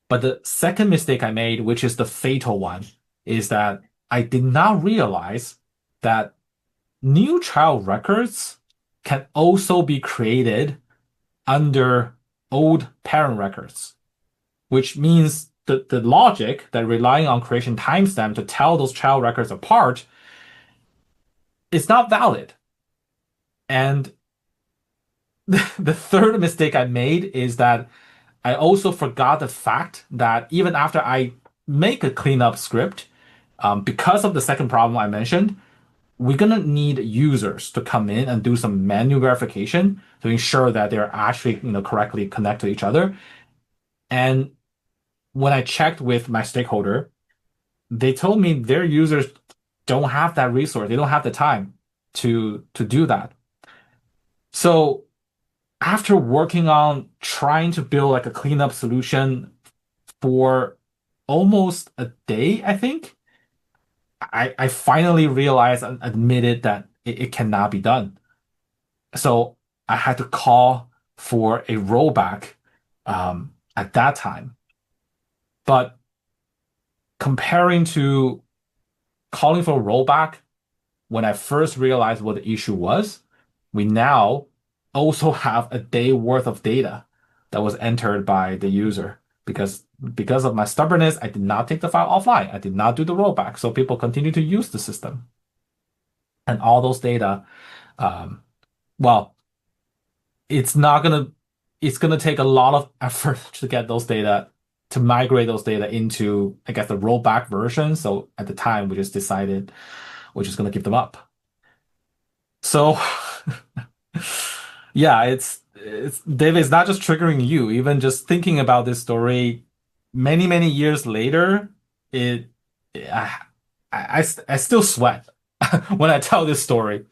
But the second mistake I made, which is the fatal one, is that I did not realize that new child records can also be created under old parent records, which means the logic that relying on creation timestamp to tell those child records apart is not valid. And the third mistake I made is that I also forgot the fact that even after I make a cleanup script, because of the second problem I mentioned, we're gonna need users to come in and do some manual verification to ensure that they're actually, correctly connect to each other. And when I checked with my stakeholder, they told me their users don't have that resource. They don't have the time to do that. So after working on trying to build like a cleanup solution for almost a day, I think, I finally realized and admitted that it cannot be done. So I had to call for a rollback at that time. But comparing to calling for a rollback, when I first realized what the issue was, we now also have a day worth of data that was entered by the user because of my stubbornness, I did not take the file offline. I did not do the rollback. So people continue to use the system. And all those data, well, it's gonna take a lot of effort to get those data, to migrate those data into, I guess, the rollback version. So at the time, we just decided we're just gonna give them up. So yeah, it's David, it's not just triggering you. Even just thinking about this story many years later, it I, I still sweat when I tell this story.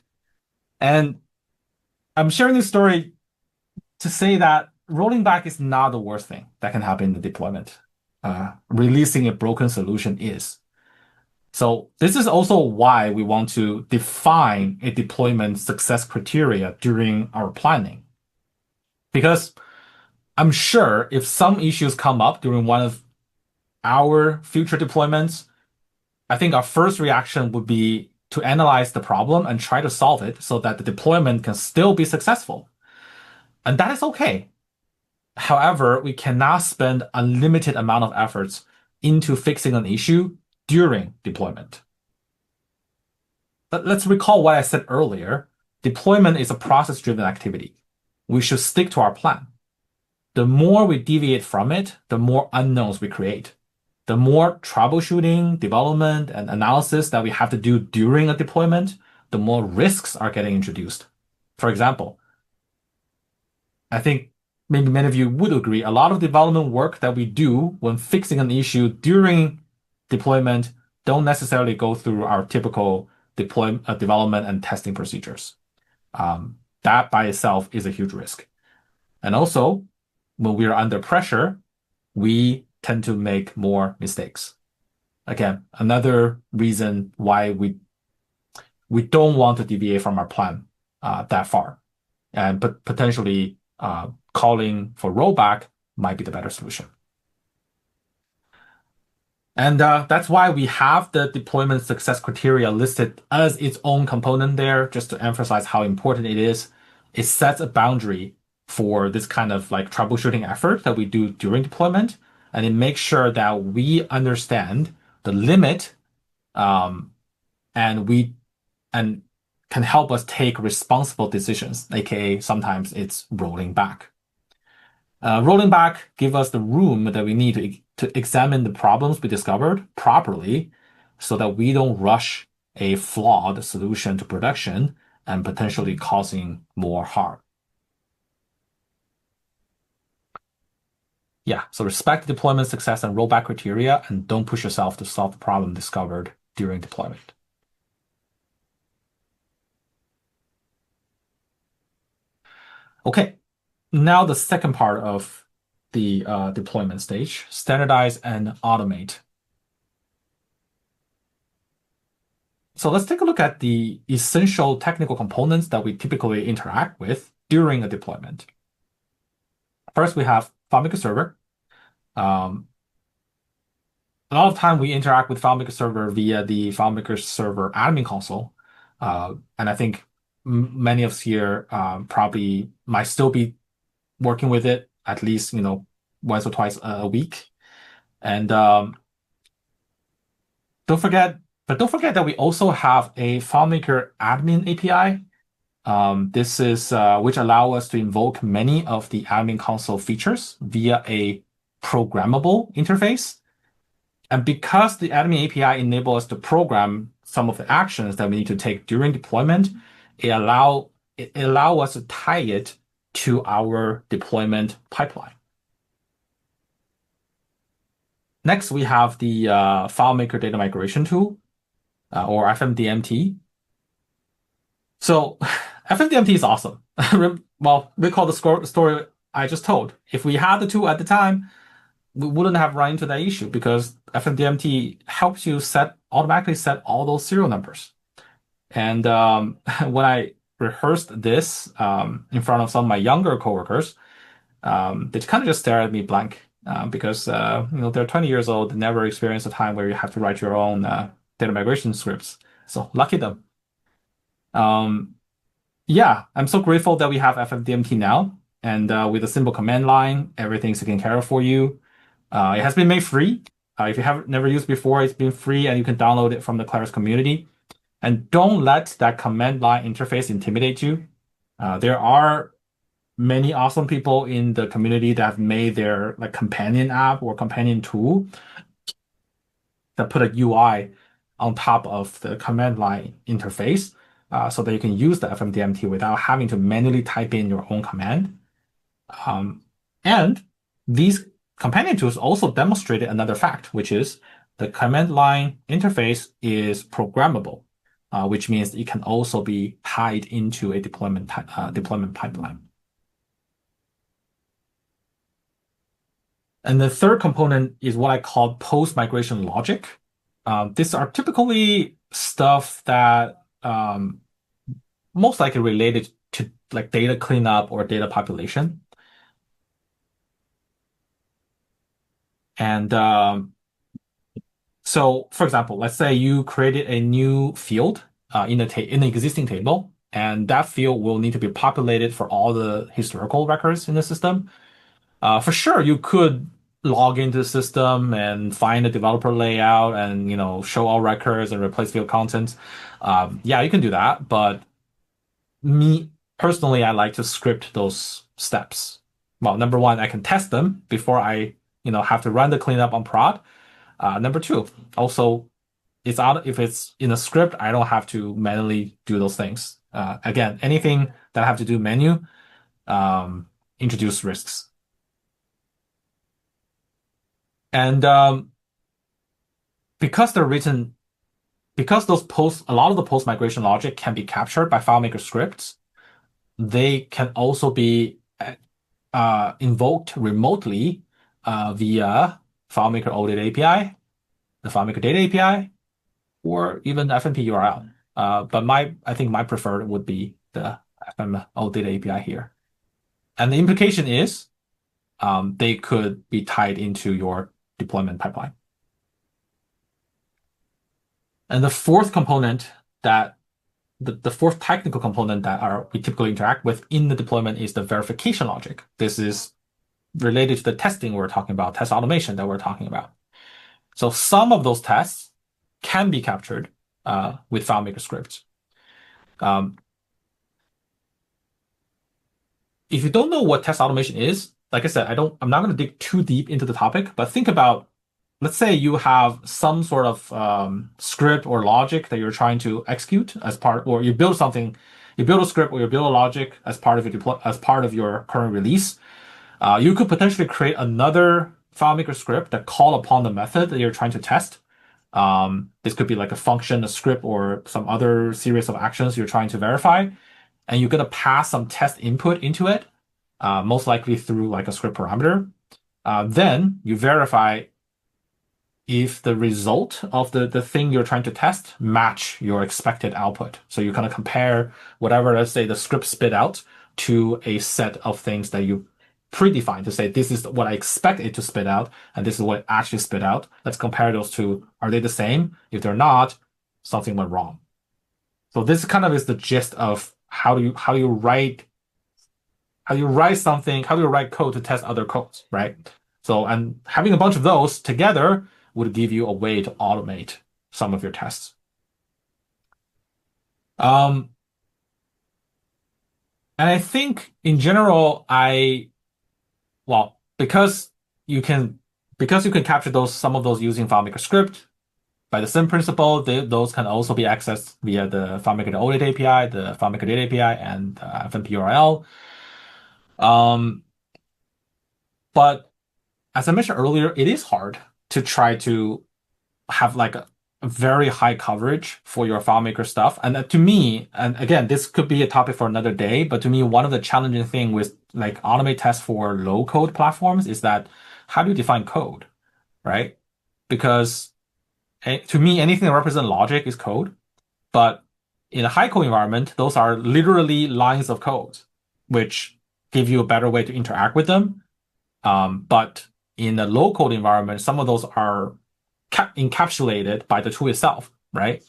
And I'm sharing this story to say that rolling back is not the worst thing that can happen in the deployment. Releasing a broken solution is. So this is also why we want to define a deployment success criteria during our planning. Because I'm sure if some issues come up during one of our future deployments, I think our first reaction would be to analyze the problem and try to solve it so that the deployment can still be successful. And that is okay. However, we cannot spend unlimited amount of efforts into fixing an issue during deployment. But let's recall what I said earlier. Deployment is a process-driven activity. We should stick to our plan. The more we deviate from it, the more unknowns we create. The more troubleshooting, development, and analysis that we have to do during a deployment, the more risks are getting introduced. For example, I think maybe many of you would agree, a lot of development work that we do when fixing an issue during deployment don't necessarily go through our typical development and testing procedures. That by itself is a huge risk. And also, when we are under pressure, we tend to make more mistakes. Again, another reason why we don't want to deviate from our plan that far. And potentially calling for rollback might be the better solution. And that's why we have the deployment success criteria listed as its own component there, just to emphasize how important it is. It sets a boundary for this kind of like troubleshooting effort that we do during deployment, and it makes sure that we understand the limit, and can help us take responsible decisions, aka sometimes it's rolling back. Rolling back gives us the room that we need to examine the problems we discovered properly so that we don't rush a flawed solution to production and potentially causing more harm. Yeah, so respect deployment success and rollback criteria and don't push yourself to solve the problem discovered during deployment. Okay, now the second part of the deployment stage, standardize and automate. So let's take a look at the essential technical components that we typically interact with during a deployment. First, we have FileMaker Server. lot of time we interact with FileMaker Server via the FileMaker Server admin console. And I think many of us here probably might still be working with it at least, once or twice a week. And don't forget that we also have a FileMaker Admin API. This is which allow us to invoke many of the admin console features via a programmable interface. And because the admin API enable us to program some of the actions that we need to take during deployment, it allow us to tie it to our deployment pipeline. Next, we have the FileMaker Data Migration Tool, or FMDMT. So FMDMT is awesome. Well, recall the story I just told. If we had the tool at the time, we wouldn't have run into that issue because FMDMT helps you automatically set all those serial numbers. And when I rehearsed this in front of some of my younger coworkers, they kind of just stare at me blank because they're 20 years old, they never experienced a time where you have to write your own data migration scripts. So lucky them. Yeah, I'm so grateful that we have FMDMT now, and with a simple command line, everything's taken care of for you. It has been made free. If you have never used before, it's been free, and you can download it from the Claris community. And don't let that command line interface intimidate you. There are many awesome people in the community that have made their companion app or companion tool that put a UI on top of the command line interface so that you can use the FMDMT without having to manually type in your own command. And these companion tools also demonstrated another fact, which is the command line interface is programmable, which means it can also be tied into a deployment pipeline. And the third component is what I call post-migration logic. These are typically stuff that most likely related to data cleanup or data population. And so, for example, let's say you created a new field in the existing table, and that field will need to be populated for all the historical records in the system. For sure, you could log into the system and find the developer layout and show all records and replace field contents. Yeah, you can do that, but me personally, I like to script those steps. Well, number one, I can test them before I have to run the cleanup on prod. Number two, also, if it's in a script, I don't have to manually do those things. Again, anything that I have to do manual introduce risks. And because a lot of the post-migration logic can be captured by FileMaker scripts, they can also be invoked remotely via FileMaker Audit API, the FileMaker Data API, or even FMP URL. But I think my preferred would be the FM Audit API here. And the implication is they could be tied into your deployment pipeline. And the fourth component the fourth technical component that we typically interact with in the deployment is the verification logic. This is related to the testing we're talking about, test automation that we're talking about. So some of those tests can be captured with FileMaker scripts. If you don't know what test automation is, like I said, I'm not going to dig too deep into the topic, but think about, let's say you have some sort of script or logic that you're trying to execute or you build something, you build a script or you build a logic as part of your current release. You could potentially create another FileMaker script that call upon the method that you're trying to test. This could be like a function, a script, or some other series of actions you're trying to verify. And you're going to pass some test input into it, most likely through like a script parameter. Then you verify if the result of the thing you're trying to test match your expected output. So you kind of compare whatever, let's say, the script spit out to a set of things that predefined to say this is what I expect it to spit out, and this is what it actually spit out. Let's compare those two. Are they the same? If they're not, something went wrong. So this kind of is the gist of how do you write something, how do you write code to test other codes, right? So, and having a bunch of those together would give you a way to automate some of your tests. And I think in general, because you can capture some of those using FileMaker script, by the same principle, those can also be accessed via the FileMaker Audit API, the FileMaker Data API, and FMPURL. But as I mentioned earlier, it is hard to try to have like a very high coverage for your FileMaker stuff. And to me, and again, this could be a topic for another day, but to me, one of the challenging thing with like Automate tests for low code platforms is that how do you define code, right? Because to me, anything that represents logic is code. But in a high code environment, those are literally lines of code, which give you a better way to interact with them. But in a low code environment, some of those are encapsulated by the tool itself, right?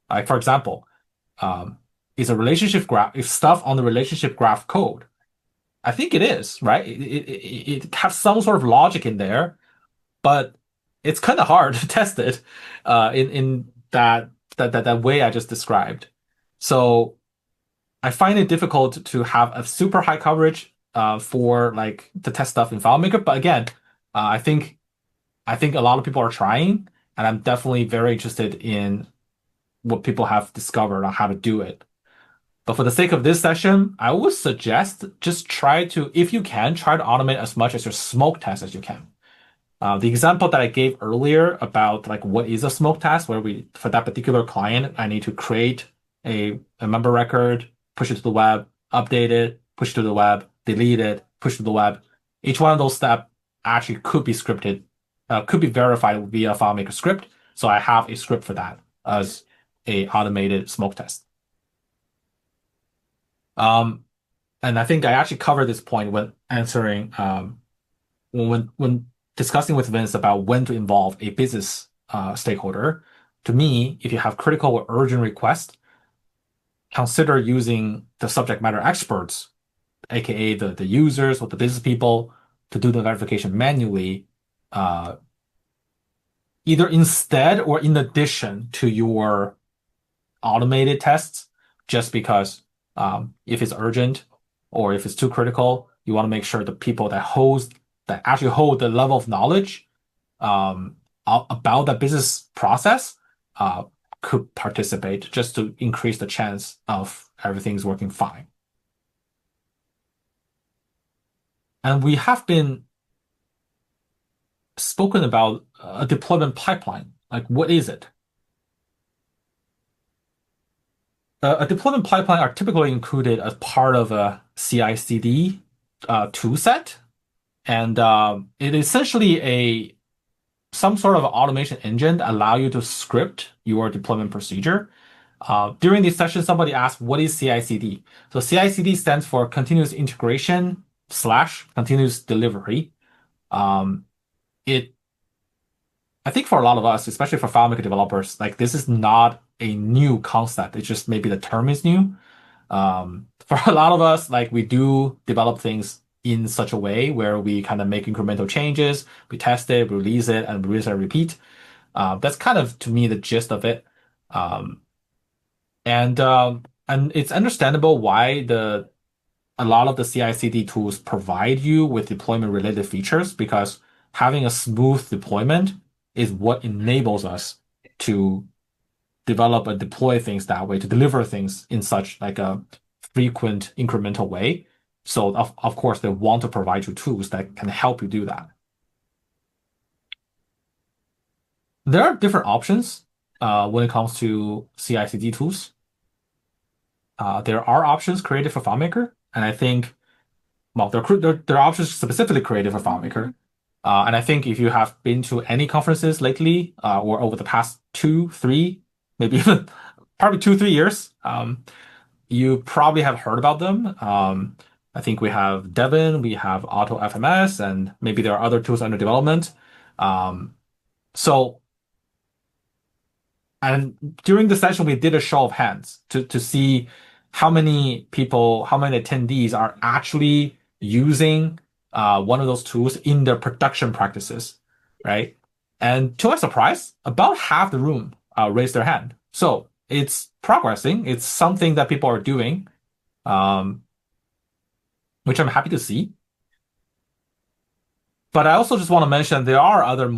Like for example, is a relationship graph, is stuff on the relationship graph code? I think it is, right? It has some sort of logic in there, but it's kind of hard to test it in that way I just described. So I find it difficult to have a super high coverage for like the test stuff in FileMaker. But again, I think a lot of people are trying, and I'm definitely very interested in what people have discovered on how to do it. But for the sake of this session, I would suggest just try to, if you can, try to automate as much as your smoke test as you can. The example that I gave earlier about like what is a smoke test, where for that particular client, I need to create a member record, push it to the web, update it, push it to the web, delete it, push it to the web. Each one of those steps actually could be scripted, could be verified via FileMaker script. So I have a script for that as a automated smoke test. And I think I actually covered this point when answering when discussing with Vince about when to involve a business stakeholder. To me, if you have critical or urgent requests, consider using the subject matter experts, aka the users or the business people, to do the verification manually, either instead or in addition to your automated tests, just because if it's urgent or if it's too critical, you want to make sure the people that actually hold the level of knowledge about that business process could participate, just to increase the chance of everything's working fine. And we have been spoken about a deployment pipeline. Like, what is it? A deployment pipeline are typically included as part of a CI/CD tool set. And it is essentially some sort of automation engine that allow you to script your deployment procedure. During this session, somebody asked, what is CI/CD? So CI/CD stands for continuous integration / continuous delivery. I think for a lot of us, especially for FileMaker developers, like this is not a new concept. It's just maybe the term is new. For a lot of us, like we do develop things in such a way where we kind of make incremental changes, we test it, release it, and release and repeat. That's kind of, to me, the gist of it. And it's understandable why a lot of the CI/CD tools provide you with deployment-related features, because having a smooth deployment is what enables us to develop and deploy things that way, to deliver things in such like a frequent incremental way. So of course they want to provide you tools that can help you do that. There are different options when it comes to CI/CD tools. There are options created for FileMaker, and I think, well, there are options specifically created for FileMaker. And I think if you have been to any conferences lately, or over the past 2, 3, maybe even probably 2, 3 years, you probably have heard about them. I think we have Devin, we have Auto FMS, and maybe there are other tools under development. So, and during the session, we did a show of hands to see how many people, how many attendees are actually using one of those tools in their production practices, right? And to my surprise, about half the room raised their hand. So it's progressing. It's something that people are doing, which I'm happy to see. But I also just want to mention there are other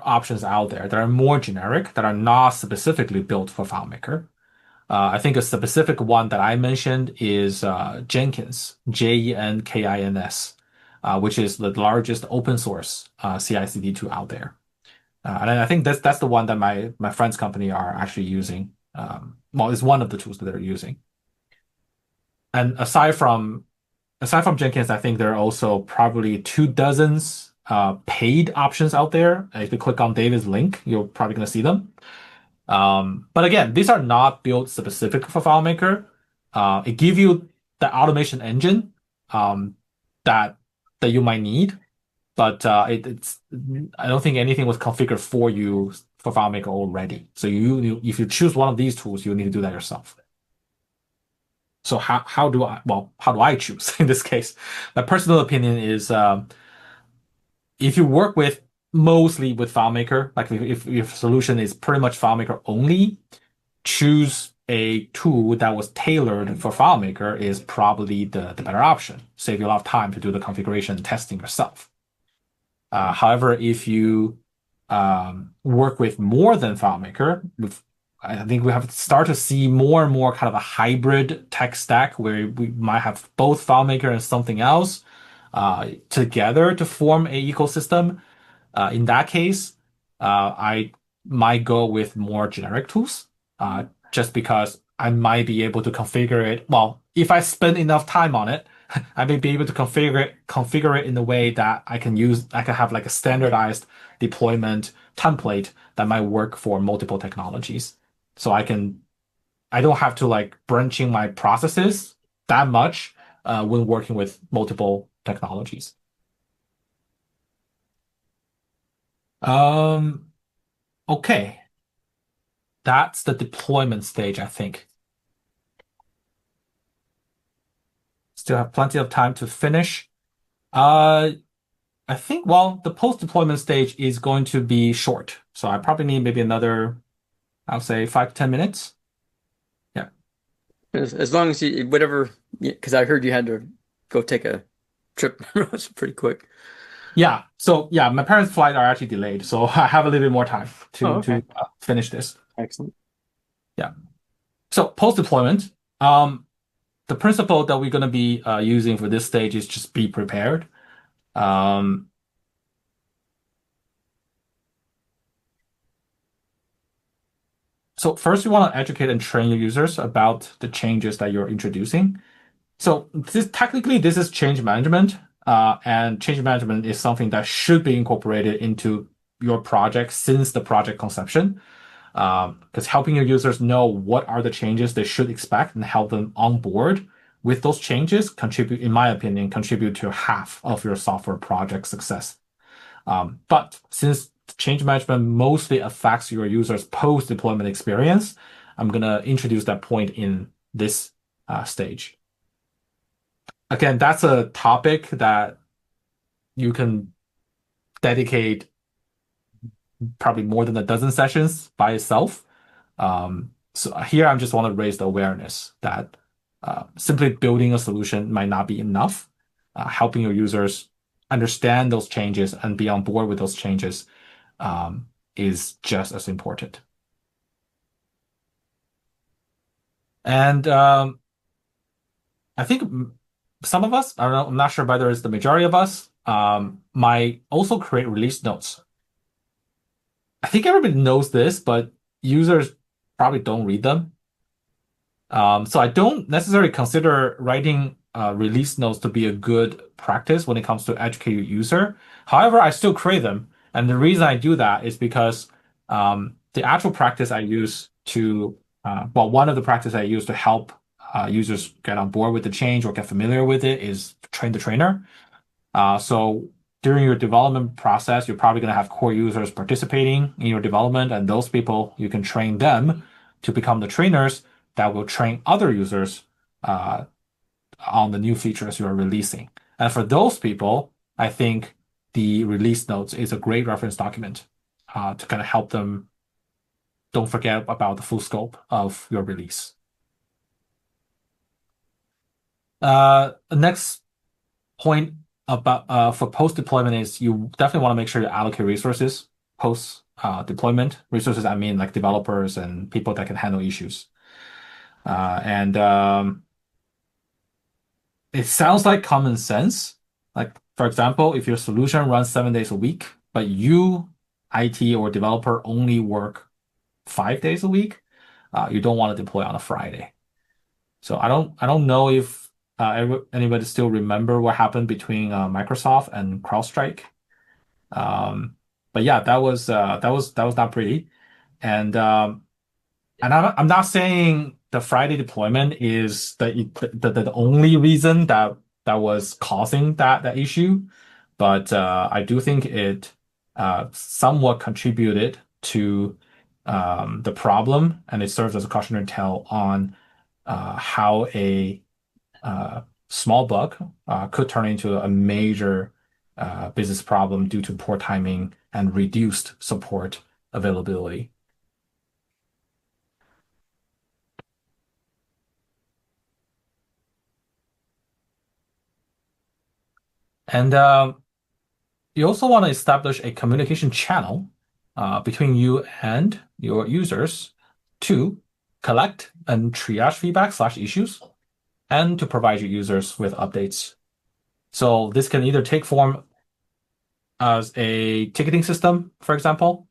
options out there that are more generic, that are not specifically built for FileMaker. I think a specific one that I mentioned is Jenkins, Jenkins, which is the largest open source CI/CD tool out there. And I think that's the one that my friend's company are actually using. Well, it's one of the tools that they're using. And aside from Jenkins, I think there are also probably 24 paid options out there. If you click on David's link, you're probably going to see them. But again, these are not built specific for FileMaker. It gives you the automation engine that you might need, but it's I don't think anything was configured for you for FileMaker already. So if you choose one of these tools, you need to do that yourself. So how do I choose in this case? My personal opinion is if you work mostly with FileMaker, like if your solution is pretty much FileMaker only, choose a tool that was tailored for FileMaker is probably the better option. Save you a lot of time to do the configuration and testing yourself. However, if you work with more than FileMaker, I think we have to start to see more and more kind of a hybrid tech stack where we might have both FileMaker and something else together to form a ecosystem. In that case, I might go with more generic tools, just because I might be able to configure it. Well, if I spend enough time on it, I may be able to configure it in a way that I can have like a standardized deployment template that might work for multiple technologies. So I don't have to like branching my processes that much when working with multiple technologies. Okay. That's the deployment stage, I think. Still have plenty of time to finish. I think, the post-deployment stage is going to be short. So I probably need maybe another, I'll say 5 to 10 minutes. Yeah.
As long as because I heard you had to go take a trip. It's pretty quick.
Yeah. So yeah, my parents' flight are actually delayed, so I have a little bit more time to finish this.
Excellent.
Yeah. So post-deployment, the principle that we're going to be using for this stage is just be prepared. So first, you want to educate and train your users about the changes that you're introducing. So this is change management, and change management is something that should be incorporated into your project since the project conception, because helping your users know what are the changes they should expect and help them on board with those changes in my opinion, contribute to half of your software project success. But since change management mostly affects your users' post-deployment experience, I'm going to introduce that point in this stage. Again, that's a topic that you can dedicate probably more than a dozen sessions by itself. So here I just want to raise the awareness that simply building a solution might not be enough. Helping your users understand those changes and be on board with those changes is just as important. And I think some of us, I don't know, I'm not sure whether it's the majority of us, might also create release notes. I think everybody knows this, but users probably don't read them. So I don't necessarily consider writing release notes to be a good practice when it comes to educate your user. However, I still create them. And the reason I do that is because the actual practice I use one of the practices I use to help users get on board with the change or get familiar with it is train the trainer. So during your development process, you're probably going to have core users participating in your development, and those people, you can train them to become the trainers that will train other users on the new features you are releasing. And for those people, I think the release notes is a great reference document to kind of help them don't forget about the full scope of your release. Next point about for post deployment is you definitely want to make sure you allocate resources post deployment. Resources, I mean like developers and people that can handle issues. It sounds like common sense. Like, for example, if your solution runs 7 days a week, but you, IT or developer, only work 5 days a week, you don't want to deploy on a Friday. So I don't know if anybody still remember what happened between Microsoft and CrowdStrike. But yeah, that was not pretty. And I'm not saying the Friday deployment is the only reason that was causing that issue, but I do think it somewhat contributed to the problem, and it serves as a cautionary tale on how a small bug could turn into a major business problem due to poor timing and reduced support availability. And you also want to establish a communication channel between you and your users to collect and triage feedback/issues and to provide your users with updates. So this can either take form as a ticketing system, for example,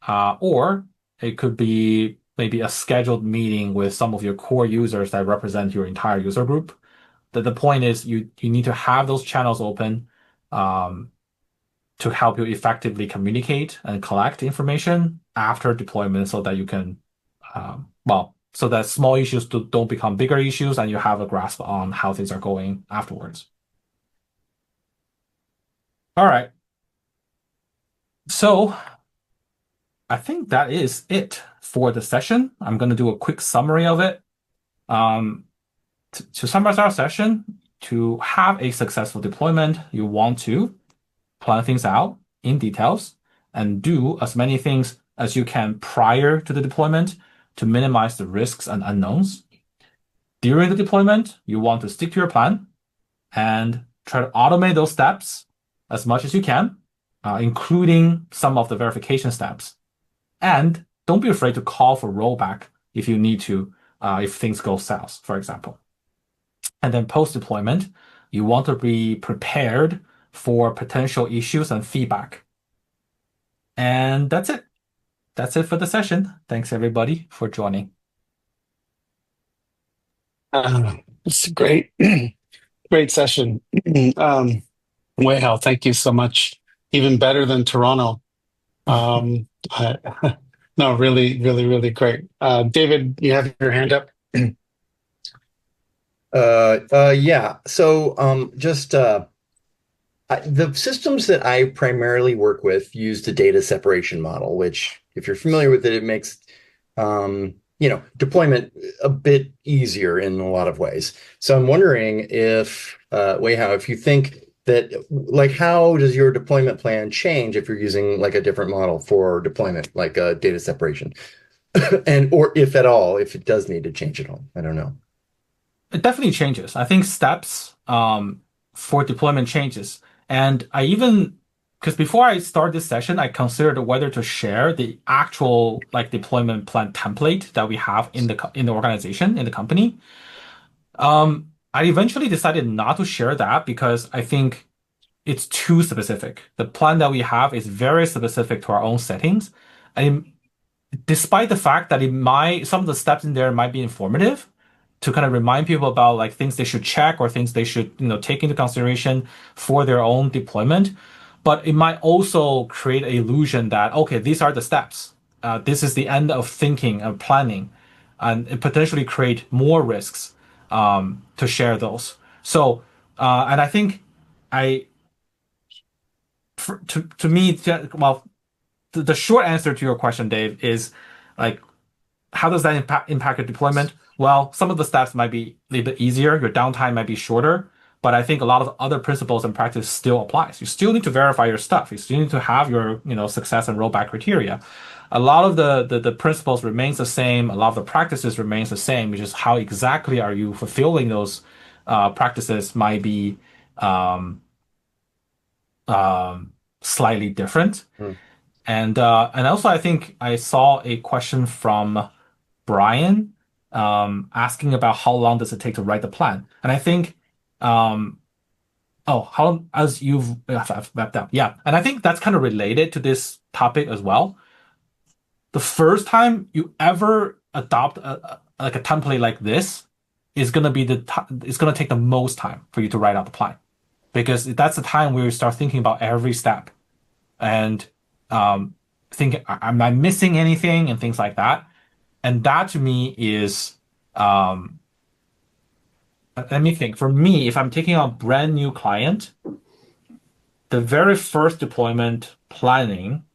or it could be maybe a scheduled meeting with some of your core users that represent your entire user group. The point is you need to have those channels open to help you effectively communicate and collect information after deployment so that you can, so that small issues don't become bigger issues and you have a grasp on how things are going afterwards. All right. So I think that is it for the session. I'm going to do a quick summary of it. To summarize our session, to have a successful deployment, you want to plan things out in details and do as many things as you can prior to the deployment to minimize the risks and unknowns. During the deployment, you want to stick to your plan and try to automate those steps as much as you can, including some of the verification steps. And don't be afraid to call for rollback if you need to, if things go south, for example. And then post-deployment, you want to be prepared for potential issues and feedback. And that's it. That's it for the session. Thanks, everybody, for joining.
It's a great session. Weihao, thank you so much. Even better than Toronto. No, really, really, really great. David, you have your hand up.
Yeah. So the systems that I primarily work with use the data separation model, which, if you're familiar with it, it makes deployment a bit easier in a lot of ways. So I'm wondering if Weihao, if you think that, like, how does your deployment plan change if you're using like a different model for deployment, like data separation, or if at all, if it does need to change at all? I don't know.
It definitely changes. I think steps for deployment changes. And because before I start this session, I considered whether to share the actual deployment plan template that we have in the organization, in the company. I eventually decided not to share that because I think it's too specific. The plan that we have is very specific to our own settings. And despite the fact that some of the steps in there might be informative, to kind of remind people about things they should check or things they should take into consideration for their own deployment. But it might also create an illusion that, okay, these are the steps. This is the end of thinking and planning, and it potentially create more risks to share those. So, and I think to me, well, the short answer to your question, Dave, is like, how does that impact your deployment? Well, some of the steps might be a little bit easier. Your downtime might be shorter, but I think a lot of other principles and practice still applies. You still need to verify your stuff. You still need to have your, success and rollback criteria. A lot of the principles remains the same. A lot of the practices remains the same. Which is how exactly are you fulfilling those practices might be slightly different. And also I think I saw a question from Brian asking about how long does it take to write the plan. And I think how as you've wrapped up. Yeah. And I think that's kind of related to this topic as well. The first time you ever adopt a template like this is going to be it's going to take the most time for you to write out the plan, because that's the time where you start thinking about every step and thinking, am I missing anything and things like that. And that to me is, let me think. For me, if I'm taking on a brand new client, the very first deployment planning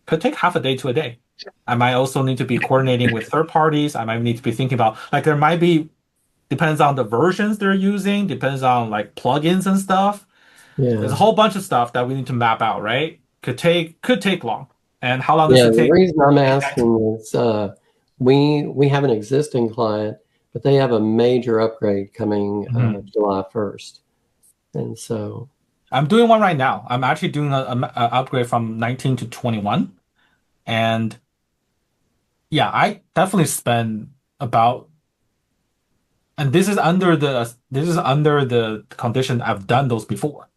could take half a day to a day. I might also need to be coordinating with third parties. I might need to be thinking about, like, there might be, depends on the versions they're using, depends on like plugins and stuff.
Yeah.
There's a whole bunch of stuff that we need to map out, right? Could take long. And how long does it take?
The reason I'm asking is we have an existing client, but they have a major upgrade coming July 1st. And so
I'm doing one right now. I'm actually doing an upgrade from 19 to 21. And yeah, I definitely spend about, and this is under the condition I've done those before.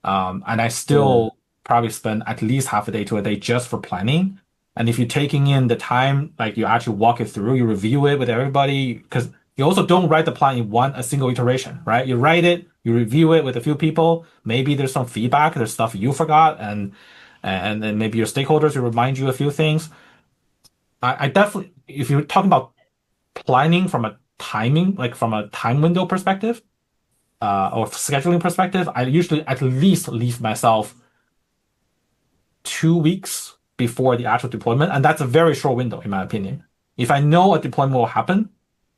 And I still probably spend at least half a day to a day just for planning. And if you're taking in the time, like you actually walk it through, you review it with everybody, because you also don't write the plan in a single iteration, right? You write it, you review it with a few people. Maybe there's some feedback, there's stuff you forgot, and then maybe your stakeholders will remind you a few things. I definitely, if you're talking about planning from a timing, like from a time window perspective, or scheduling perspective, I usually at least leave myself 2 weeks before the actual deployment, and that's a very short window in my opinion. If I know a deployment will happen,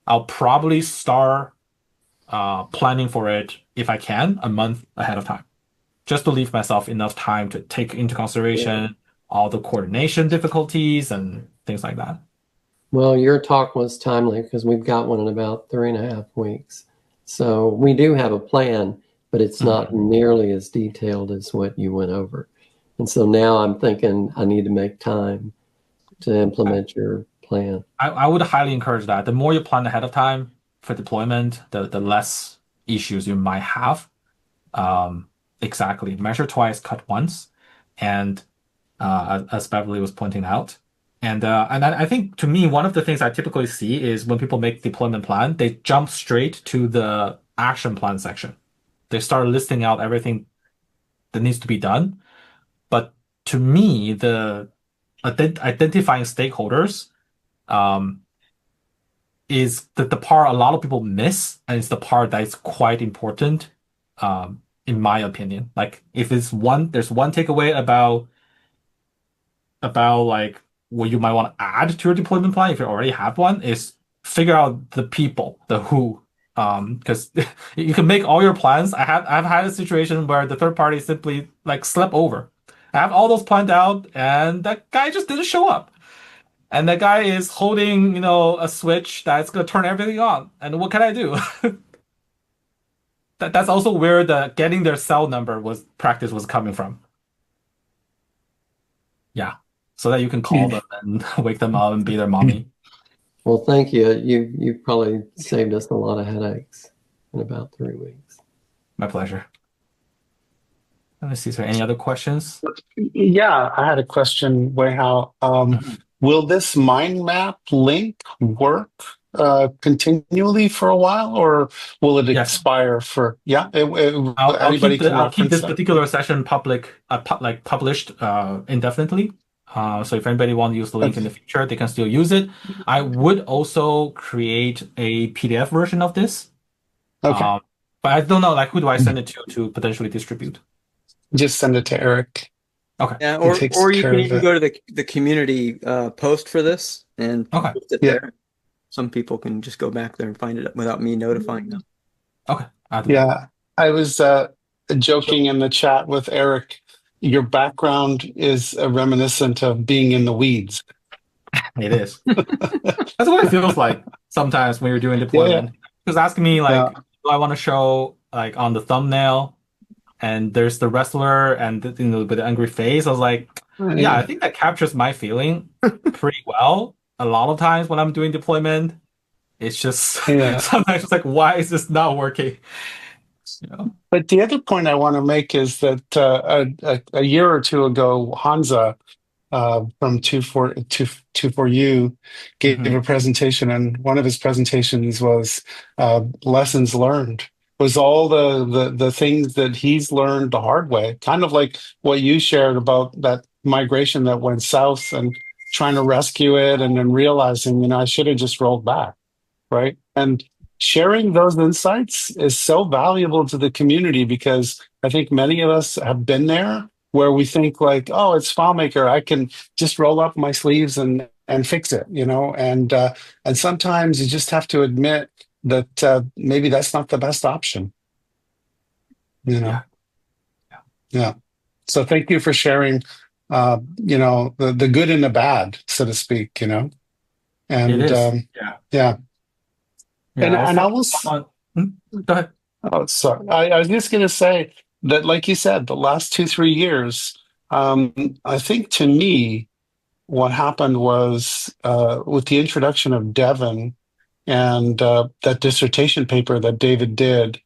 I'll probably start planning for it, if I can, a month ahead of time, just to leave myself enough time to take into consideration all the coordination difficulties and things like that.
Well, your talk was timely because we've got one in about 3.5 weeks. So we do have a plan, but it's not nearly as detailed as what you went over. And so now I'm thinking I need to make time to implement your plan.
I would highly encourage that. The more you plan ahead of time for deployment, the less issues you might have. Exactly. Measure twice, cut once. And as Beverly was pointing out. And I think, to me, one of the things I typically see is when people make deployment plan, they jump straight to the action plan section. They start listing out everything that needs to be done. But to me, the identifying stakeholders is the part a lot of people miss, and it's the part that is quite important, in my opinion. Like, if there's one takeaway about like what you might want to add to your deployment plan if you already have one, is figure out the people, the who. Because you can make all your plans. I've had a situation where the third party simply like slept over. I have all those planned out, and that guy just didn't show up. And that guy is holding, a switch that's gonna turn everything on. And what can I do? That's also where the getting their cell number practice was coming from. Yeah, so that you can call them and wake them up and be their mommy.
Well, thank you. You've probably saved us a lot of headaches in about 3 weeks.
My pleasure. Let me see. Is there any other questions?
Yeah, I had a question, Weihao. Will this Mindmap link work continually for a while, or will it expire for? Yeah,
I'll keep this particular session published indefinitely. So if anybody wants to use the link in the future, they can still use it. I would also create a PDF version of this.
Okay.
But I don't know, like, who do I send it to potentially distribute?
Just send it to Eric.
Okay.
Yeah,
He takes
or you
care
can
of
even
it.
go to the community post for this and
Okay.
post it
Yeah.
there. Some people can just go back there and find it without me notifying them.
Okay. I'll do that.
Yeah. I was joking in the chat with Eric. Your background is reminiscent of being in the weeds.
It is. That's what it feels like sometimes when you're doing
Yeah.
deployment. Because asking me, like,
Yeah.
do I want to show, like, on the thumbnail, and there's the wrestler and, with the angry face. I was like, yeah, I think that captures my feeling pretty well. A lot of times when I'm doing deployment, it's just
Yeah.
sometimes it's like, why is this not working? You know?
But the other point I want to make is that a year or two ago, Hansa from 24U gave
Mhm.
a presentation, and one of his presentations was lessons learned. Was all the things that he's learned the hard way, kind of like what you shared about that migration that went south and trying to rescue it, and then realizing, I should have just rolled back, right? And sharing those insights is so valuable to the community, because I think many of us have been there where we think like, oh, it's FileMaker, I can just roll up my sleeves and fix it, and sometimes you just have to admit that maybe that's not the best option.
Yeah.
Yeah. So thank you for sharing, the good and the bad, so to speak, and
It is.
yeah.
Yeah,
And
I was
and I
talking
will.
to someone. Go ahead.
Oh, sorry. I was just going to say that, like you said, the last 2-3 years, I think to me, what happened was with the introduction of Devon and that dissertation paper that David did,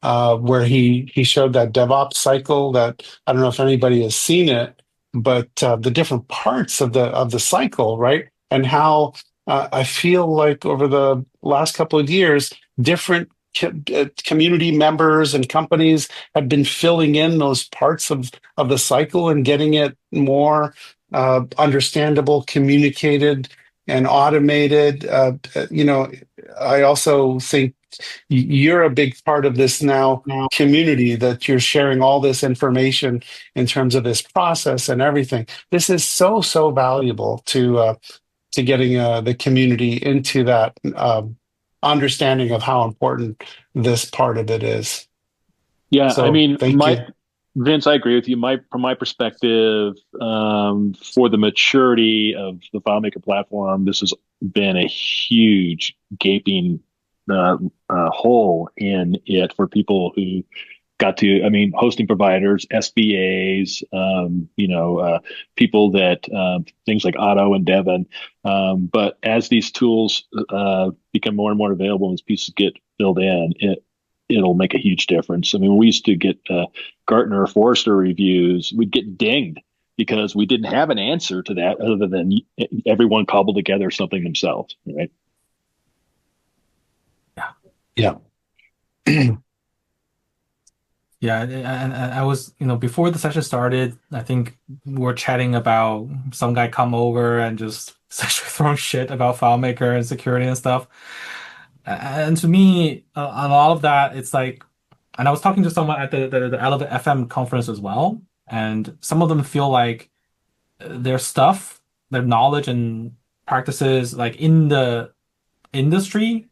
where he showed that DevOps cycle. That I don't know if anybody has seen it, but the different parts of the cycle, right? And how I feel like over the last couple of years, different community members and companies have been filling in those parts of the cycle and getting it more understandable, communicated, and automated. I also think you're a big part of this now community, that you're sharing all this information in terms of this process and everything. This is so valuable to getting the community into that understanding of how important this part of it is.
Yeah, I
So
mean,
thank you.
Vince, I agree with you. From my perspective, for the maturity of the FileMaker platform, this has been a huge gaping hole in it for people who got to, I mean, hosting providers, SBAs, people that things like Otto and Devon. But as these tools become more and more available and these pieces get filled in, it'll make a huge difference. I mean, when we used to get Gartner or Forrester reviews, we'd get dinged because we didn't have an answer to that other than everyone cobbled together something themselves, right?
Yeah.
Yeah, and I was, before the session started, I think we were chatting about some guy come over and just essentially throwing shit about FileMaker and security and stuff. And to me, a lot of that, it's like, and I was talking to someone at the Allocate FM conference as well, and some of them feel like their stuff, their knowledge and practices, like in the industry,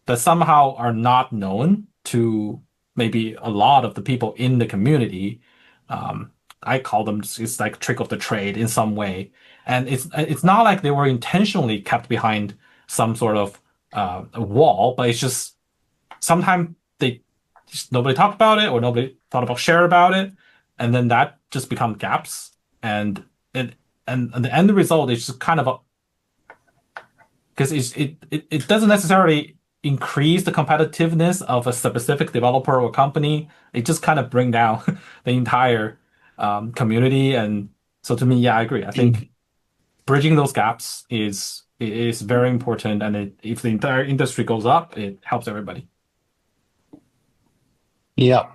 that somehow are not known to maybe a lot of the people in the community. I call them, it's like trick of the trade in some way, and it's not like they were intentionally kept behind some sort of a wall, but it's just sometimes nobody talked about it, or nobody thought about share about it, and then that just become gaps, and the end result is just kind of because it doesn't necessarily increase the competitiveness of a specific developer or company. It just kind of bring down the entire community. And so to me, yeah, I agree. I think bridging those gaps is very important. And if the entire industry goes up, it helps everybody.
Yeah.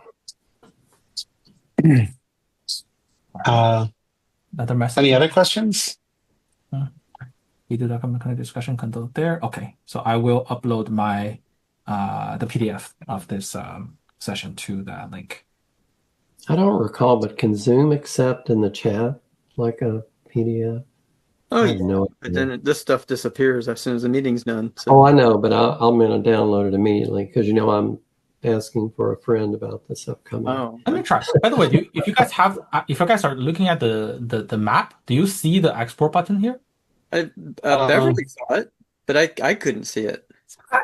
Another message.
Any other questions?
We do document kind of discussion control there. Okay, so I will upload my the PDF of this session to that link.
I don't recall, but can Zoom accept in the chat like a PDF?
Oh,
I
yeah.
have no
But
idea.
then this stuff disappears as soon as the meeting's done. So.
Oh, I know, but I'm going to download it immediately because I'm asking for a friend about this upcoming.
Oh,
Let me try. By the way, if you guys are looking at the map, do you see the export button here?
Beverly saw it, but I couldn't see it.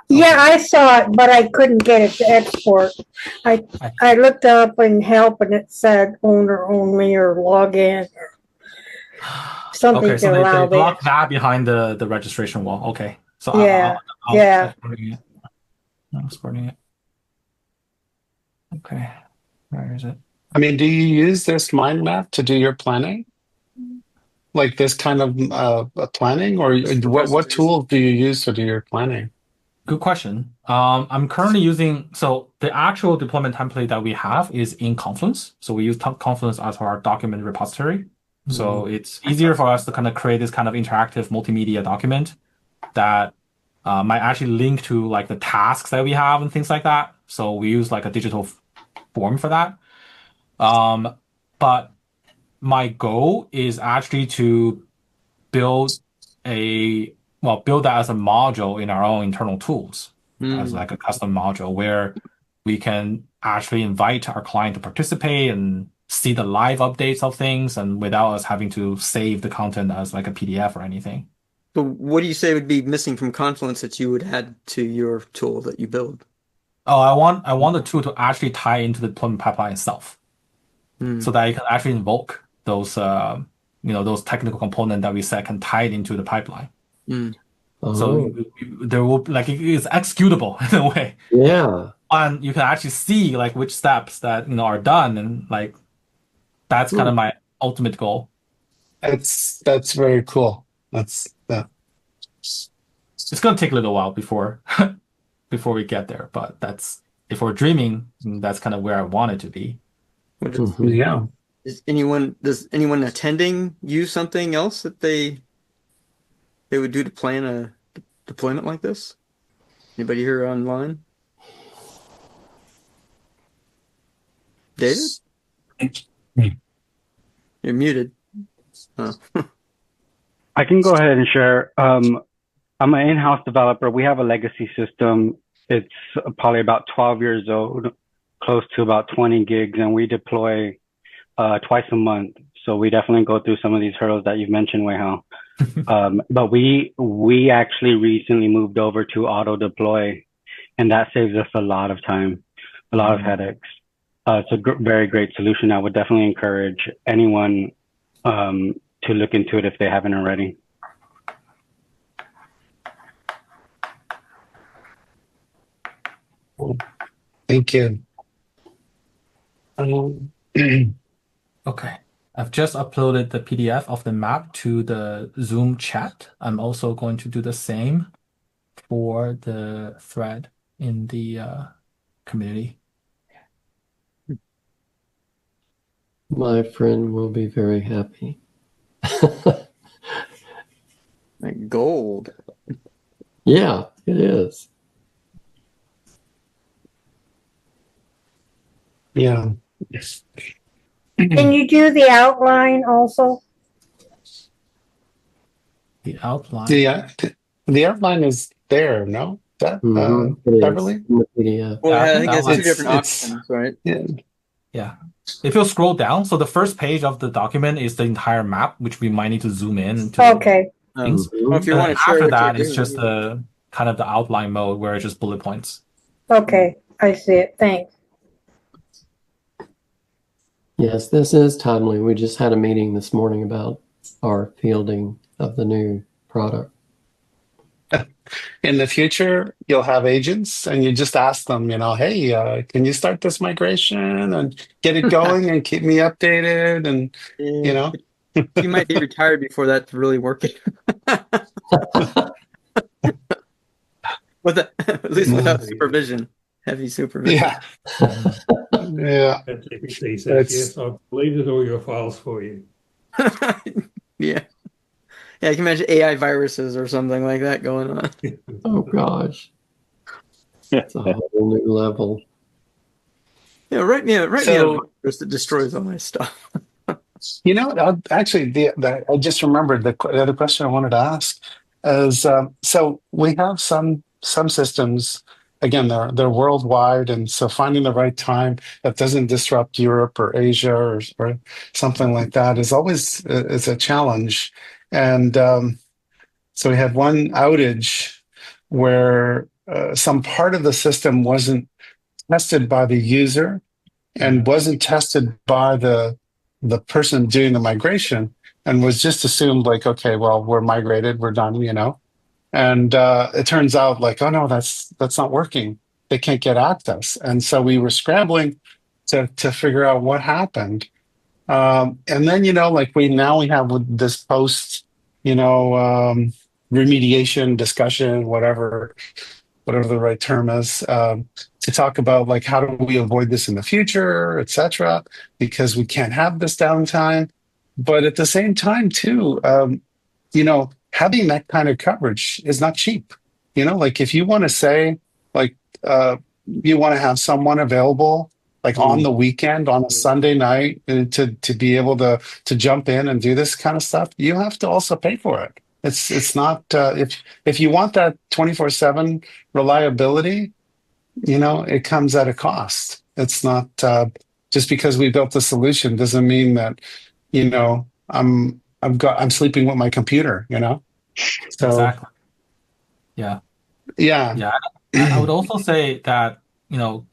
Yeah, I saw it, but I couldn't get it to export. I looked up in help and it said owner only or login or something
Okay, so
to allow
they block
this.
that behind the registration wall. Okay, so
Yeah,
I'll
yeah.
exporting it. I'm exporting it. Okay, where is it?
I mean, do you use this mind map to do your planning? Like this kind of planning, or what tools do you use to do your planning?
Good question. I'm currently using, so the actual deployment template that we have is in Confluence. So we use Confluence as our document repository. So it's easier for us to kind of create this kind of interactive multimedia document that might actually link to like the tasks that we have and things like that. So we use like a digital form for that. But my goal is actually to build that as a module in our own internal tools, as like a custom module where we can actually invite our client to participate and see the live updates of things, and without us having to save the content as like a PDF or anything.
So what do you say would be missing from Confluence that you would add to your tool that you build?
Oh, I want the tool to actually tie into the deployment pipeline itself, so that you can actually invoke those those technical components that we said can tie it into the pipeline. So there will it's executable in a way.
Yeah.
And you can actually see like which steps that are done, and like that's kind of my ultimate goal.
That's very cool. It's
gonna take a little while before we get there, but if we're dreaming, that's kind of where I want it to be.
Yeah.
Does anyone attending use something else that they would do to plan a deployment like this? Anybody here online? David? You're muted. Oh.
I can go ahead and share. I'm an in-house developer. We have a legacy system. It's probably about 12 years old, close to about 20 gigs, and we deploy twice a month. So we definitely go through some of these hurdles that you've mentioned, Weihao. But we actually recently moved over to auto deploy, and that saves us a lot of time, a lot of headaches. It's a very great solution. I would definitely encourage anyone to look into it if they haven't already.
Thank you.
Okay. I've just uploaded the PDF of the map to the Zoom chat. I'm also going to do the same for the thread in the community.
My friend will be very happy.
Like gold.
Yeah, it is.
Yeah.
Can you do the outline also?
The outline.
The outline is there, no? That
It
Beverly?
is in the PDF.
Well,
Yeah,
I think it's two
it's-
different
it's-
options, right?
Yeah. If you scroll down, so the first page of the document is the entire map, which we might need to zoom in into
Okay.
things.
Well, if you
And
want
then
to share
after
what
that,
you're
it's
doing,
just the kind of the outline mode where it's just bullet points.
Okay. I see it. Thanks.
Yes, this is timely. We just had a meeting this morning about our fielding of the new product.
In the future, you'll have agents and you just ask them, hey, can you start this migration and get it going and keep me updated? And,
you might be retired before that's really working. At least without supervision, heavy supervision.
yeah. Yeah.
ChatGPT says, yes, I've deleted all your files for you.
Yeah. Yeah, I can imagine AI viruses or something like that going on.
Oh gosh, it's a whole new level.
Yeah, write me a
So,
virus that destroys all my stuff.
actually, I just remembered the other question I wanted to ask is so we have some systems. Again, they're worldwide, and so finding the right time that doesn't disrupt Europe or Asia or something like that is always is a challenge. And so we had one outage where some part of the system wasn't tested by the user and wasn't tested by the person doing the migration, and was just assumed like, okay, well, we're migrated, we're done, and it turns out like, oh no, that's not working, they can't get access. And so we were scrambling to figure out what happened. And then like we have this post remediation discussion, whatever the right term is, to talk about like how do we avoid this in the future, etc., because we can't have this downtime. But at the same time, too, having that kind of coverage is not cheap. Like if you want to say like you want to have someone available like on the weekend, on a Sunday night, to be able to jump in and do this kind of stuff, you have to also pay for it. It's not if you want that 24/7 reliability, it comes at a cost. It's not just because we built the solution doesn't mean that I'm sleeping with my computer. So
Exactly. Yeah.
yeah.
I would also say that,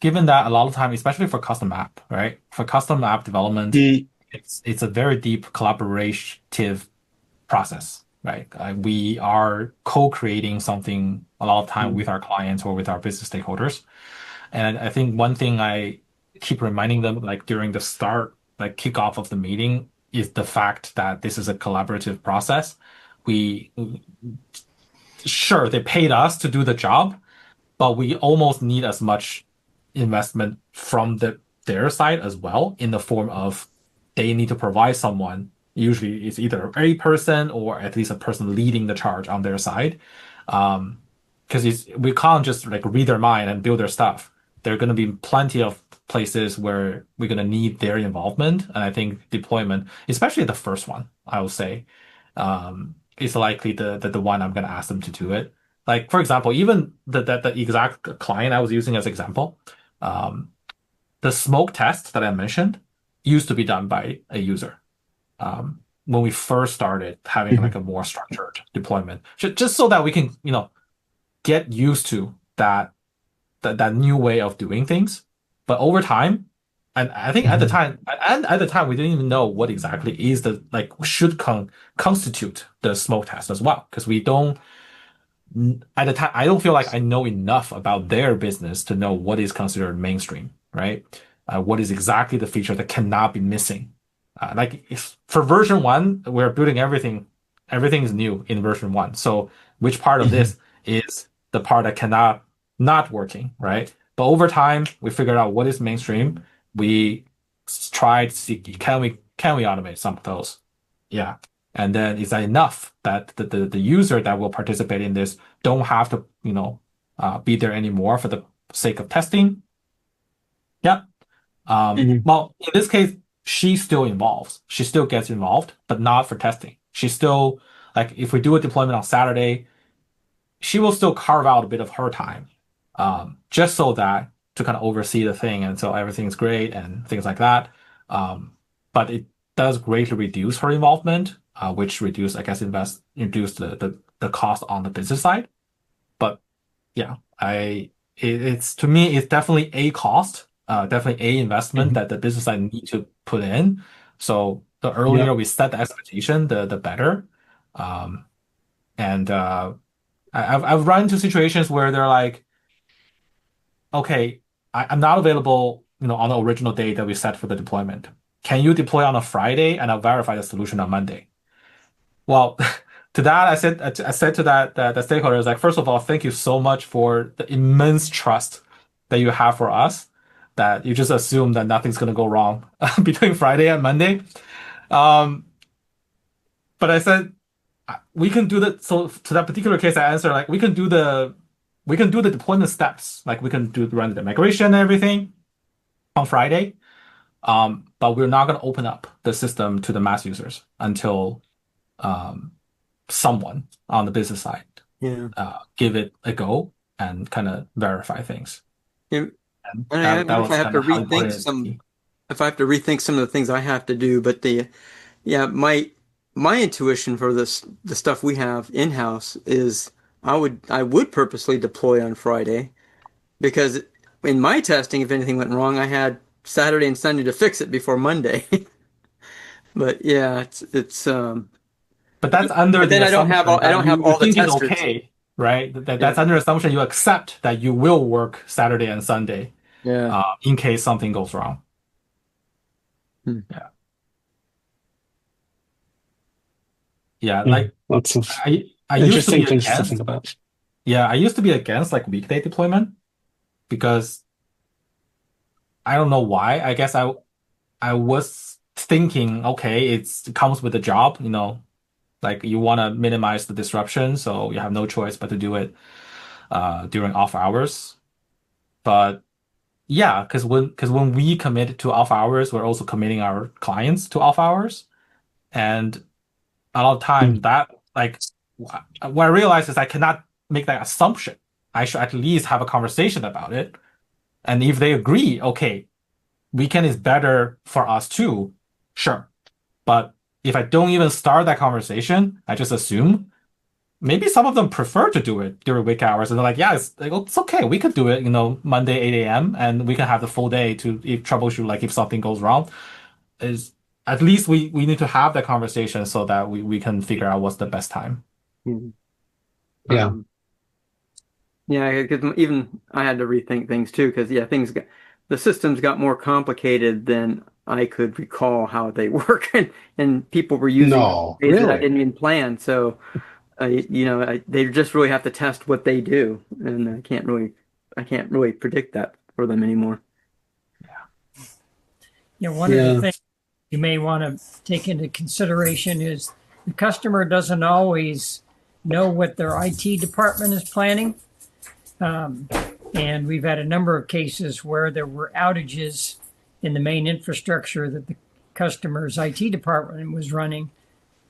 given that a lot of time, especially for custom app, right? For custom app development, it's a very deep collaborative process, right? We are co-creating something a lot of time with our clients or with our business stakeholders. And I think one thing I keep reminding them, like during the start, like kickoff of the meeting, is the fact that this is a collaborative process. Sure, they paid us to do the job, but we almost need as much investment from their side as well, in the form of they need to provide someone. Usually it's either a person or at least a person leading the charge on their side. Because we can't just like read their mind and build their stuff. There are going to be plenty of places where we're going to need their involvement. And I think deployment, especially the first one, I would say, is likely the one I'm going to ask them to do it. Like, for example, even the exact client I was using as example, the smoke test that I mentioned used to be done by a user. When we first started having like a more structured deployment, just so that we can, get used to that new way of doing things. But over time, and I think at the time we didn't even know what exactly is should constitute the smoke test as well, because we don't. At the time, I don't feel like I know enough about their business to know what is considered mainstream, right? What is exactly the feature that cannot be missing? For version 1, we're building everything. Everything is new in version 1. So which part of this is the part that cannot not working, right? But over time, we figured out what is mainstream. We tried to see, can we automate some of those? Yeah. And then is that enough that the user that will participate in this don't have to, be there anymore for the sake of testing? Yeah. Well, in this case, she still involves. She still gets involved, but not for testing. She still, like, if we do a deployment on Saturday, she will still carve out a bit of her time, just so that to kind of oversee the thing, and so everything's great and things like that. But it does greatly reduce her involvement, which reduce the cost on the business side. But yeah, it's to me, it's definitely a cost, definitely a investment that the business side need to put in. So the earlier we set the expectation, the better. I've run into situations where they're like, okay, I'm not available, on the original date that we set for the deployment. Can you deploy on a Friday and I'll verify the solution on Monday? Well, to that, I said to the stakeholders, like, first of all, thank you so much for the immense trust that you have for us, that you just assume that nothing's going to go wrong between Friday and Monday. But I said, we can do that. So to that particular case, I answer like we can do the deployment steps. Like we can run the migration and everything on Friday. But we're not going to open up the system to the mass users until someone on the business side give it a go and kind of verify things.
Yeah.
And
And
that
if
was
I have
kind
to
of how important
rethink
it is.
some, if I have to rethink some of the things I have to do, but my intuition for the stuff we have in-house is I would purposely deploy on Friday because in my testing, if anything went wrong, I had Saturday and Sunday to fix it before Monday. But yeah, it's
But that's under
but
the
then I don't have
assumption
all
that
the
you think it's
testers.
okay, right? That's under assumption you accept that you will work Saturday and Sunday
Yeah.
in case something goes wrong.
Hmm.
Yeah. Yeah, like
Lots of
I used to
interesting
be
things to
against.
think about.
Yeah, I used to be against like weekday deployment because I don't know why. I guess I was thinking, okay, it comes with the job, like you want to minimize the disruption, so you have no choice but to do it during off hours. But yeah, because when we commit to off hours, we're also committing our clients to off hours, and a lot of time that like what I realized is I cannot make that assumption. I should at least have a conversation about it, and if they agree, okay, weekend is better for us too, sure. But if I don't even start that conversation, I just assume maybe some of them prefer to do it during week hours, and they're like, yeah, it's okay, we could do it, Monday 8 a.m. and we can have the full day to troubleshoot, like if something goes wrong. Is at least we need to have that conversation so that we can figure out what's the best time.
Yeah.
Yeah, because even I had to rethink things too, because the systems got more complicated than I could recall how they work, and people were using
No,
ways that I
really?
didn't even plan. So, they just really have to test what they do, and I can't really predict that for them anymore.
One of the things you may want to take into consideration is the customer doesn't always know what their IT department is planning. And we've had a number of cases where there were outages in the main infrastructure that the customer's IT department was running.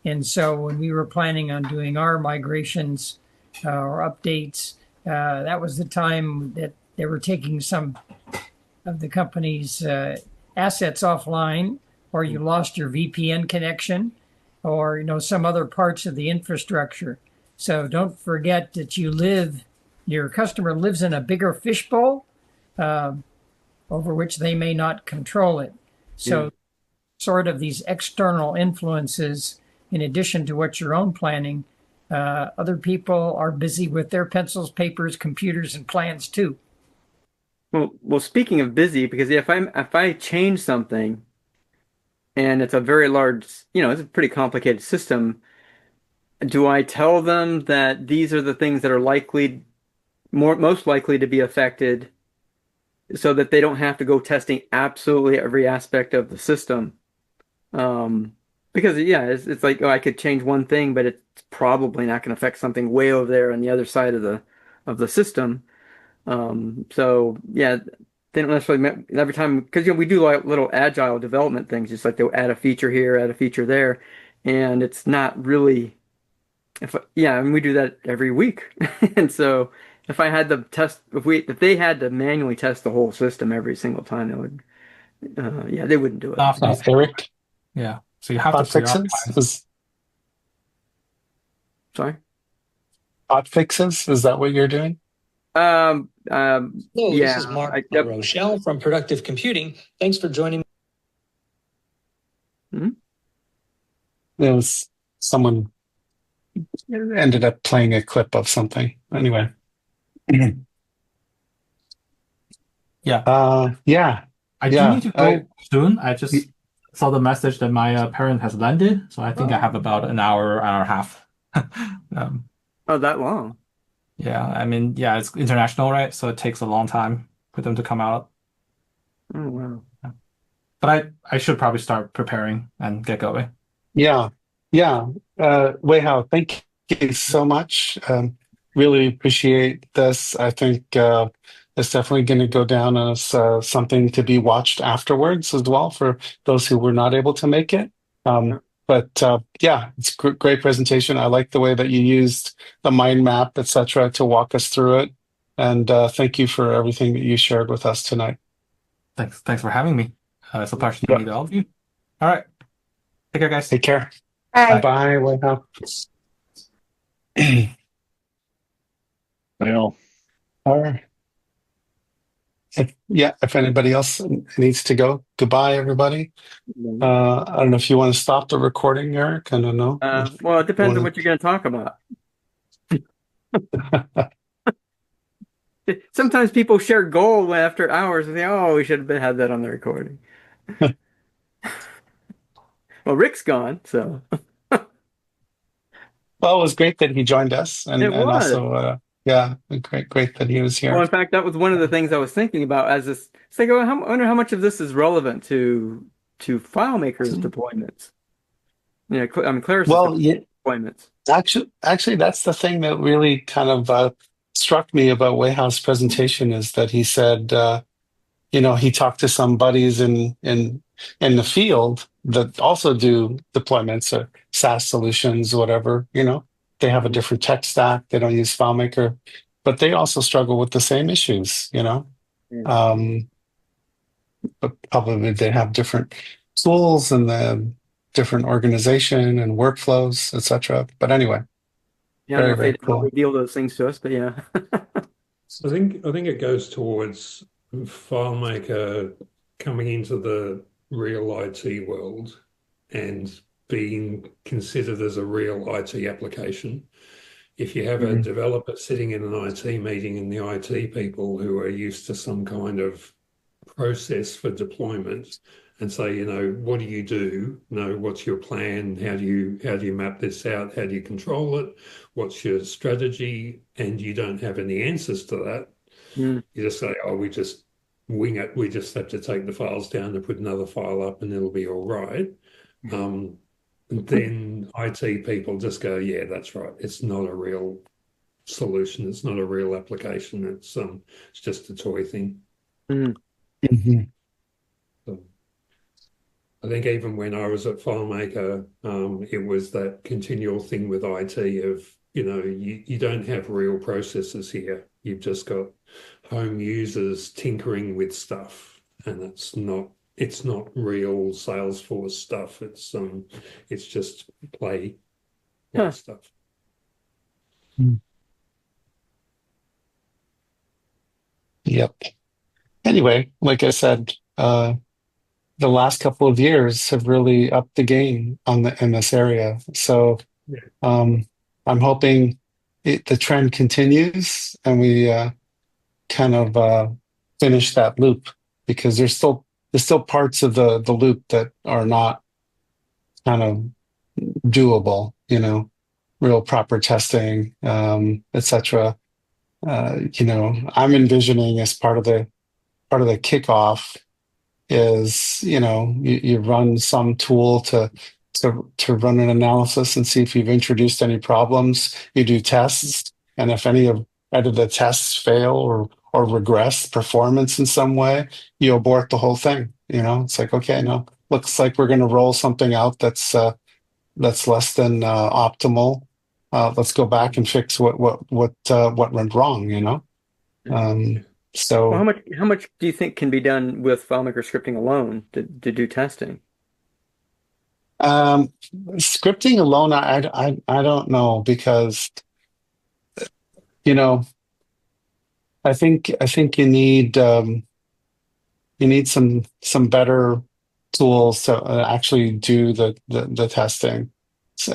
And so when we were planning on doing our migrations or updates, that was the time that they were taking some of the company's assets offline, or you lost your VPN connection, or some other parts of the infrastructure. So don't forget that your customer lives in a bigger fishbowl over which they may not control it. So sort of these external influences, in addition to what your own planning, other people are busy with their pencils, papers, computers, and plans too.
Well, speaking of busy, because if I change something and it's a very large, it's a pretty complicated system, do I tell them that these are the things that are most likely to be affected, so that they don't have to go testing absolutely every aspect of the system? Because it's like, I could change one thing, but it's probably not going to affect something way over there on the other side of the system. So yeah, they don't necessarily every time, because we do like little agile development things, just like they'll add a feature here, add a feature there, and it's not really and we do that every week. And so if I had to if they had to manually test the whole system every single time, they would they wouldn't do it.
Eric,
Yeah, so you have to
fixes?
Sorry?
Hot fixes? Is that what you're doing?
Hello, this is Mark Rochelle from Productive Computing. Thanks for joining.
There was someone ended up playing a clip of something. Anyway.
Yeah. I do need to go soon. I just saw the message that my parent has landed, so I think I have about an hour and a half.
Oh, that long?
Yeah, I mean, it's international, right? So it takes a long time for them to come out.
Oh, wow.
But I should probably start preparing and get going.
Yeah. Yeah, Weihao, thank you so much. Really appreciate this. I think it's definitely going to go down as something to be watched afterwards as well for those who were not able to make it. But yeah, it's a great presentation. I like the way that you used the mind map, etc., to walk us through it. And thank you for everything that you shared with us tonight.
Thanks for having me. It's a pleasure to meet all of you. All right. Take care, guys.
Take care.
Bye.
Bye, Weihao.
Well,
All right. If anybody else needs to go, goodbye, everybody. I don't know if you want to stop the recording, Eric. I don't know.
Well, it depends on what you're going to talk about. Sometimes people share gold after hours and say, "Oh, we should have had that on the recording." Well, Rick's gone, so.
Well, it was great that he joined us, and also, yeah, great that he was here.
Well, in fact, that was one of the things I was thinking about as this. It's like, I wonder how much of this is relevant to FileMaker's deployments. Yeah, I mean, Claris deployments.
Actually, that's the thing that really kind of struck me about Weihao's presentation is that he said, he talked to some buddies in the field that also do deployments or SaaS solutions, whatever. They have a different tech stack. They don't use FileMaker, but they also struggle with the same issues. But probably they have different tools and the different organization and workflows, etc. But anyway,
yeah, they don't reveal those things to us, but yeah.
I think it goes towards FileMaker coming into the real IT world and being considered as a real IT application. If you have a developer sitting in an IT meeting and the IT people who are used to some kind of process for deployment and say, what do you do? What's your plan? How do you map this out? How do you control it? What's your strategy? And you don't have any answers to that. You just say, we just wing it. We just have to take the files down and put another file up and it'll be all right. And then IT people just go, yeah, that's right. It's not a real solution. It's not a real application. It's just a toy thing. So I think even when I was at FileMaker, it was that continual thing with IT of, you don't have real processes here. You've just got home users tinkering with stuff, and it's not real Salesforce stuff. It's just play stuff.
Yep. Anyway, like I said, the last couple of years have really upped the game in this area. So I'm hoping the trend continues and we kind of finish that loop, because there's still parts of the loop that are not kind of doable, real proper testing, etc. I'm envisioning as part of the kickoff is, you run some tool to run an analysis and see if you've introduced any problems. You do tests, and if any of either the tests fail or regress performance in some way, you abort the whole thing. It's like, okay, no, looks like we're going to roll something out that's less than optimal. Let's go back and fix what went wrong. So
well, how much do you think can be done with FileMaker scripting alone to do testing?
Scripting alone, I don't know, because I think you need some better tools to actually do the testing. So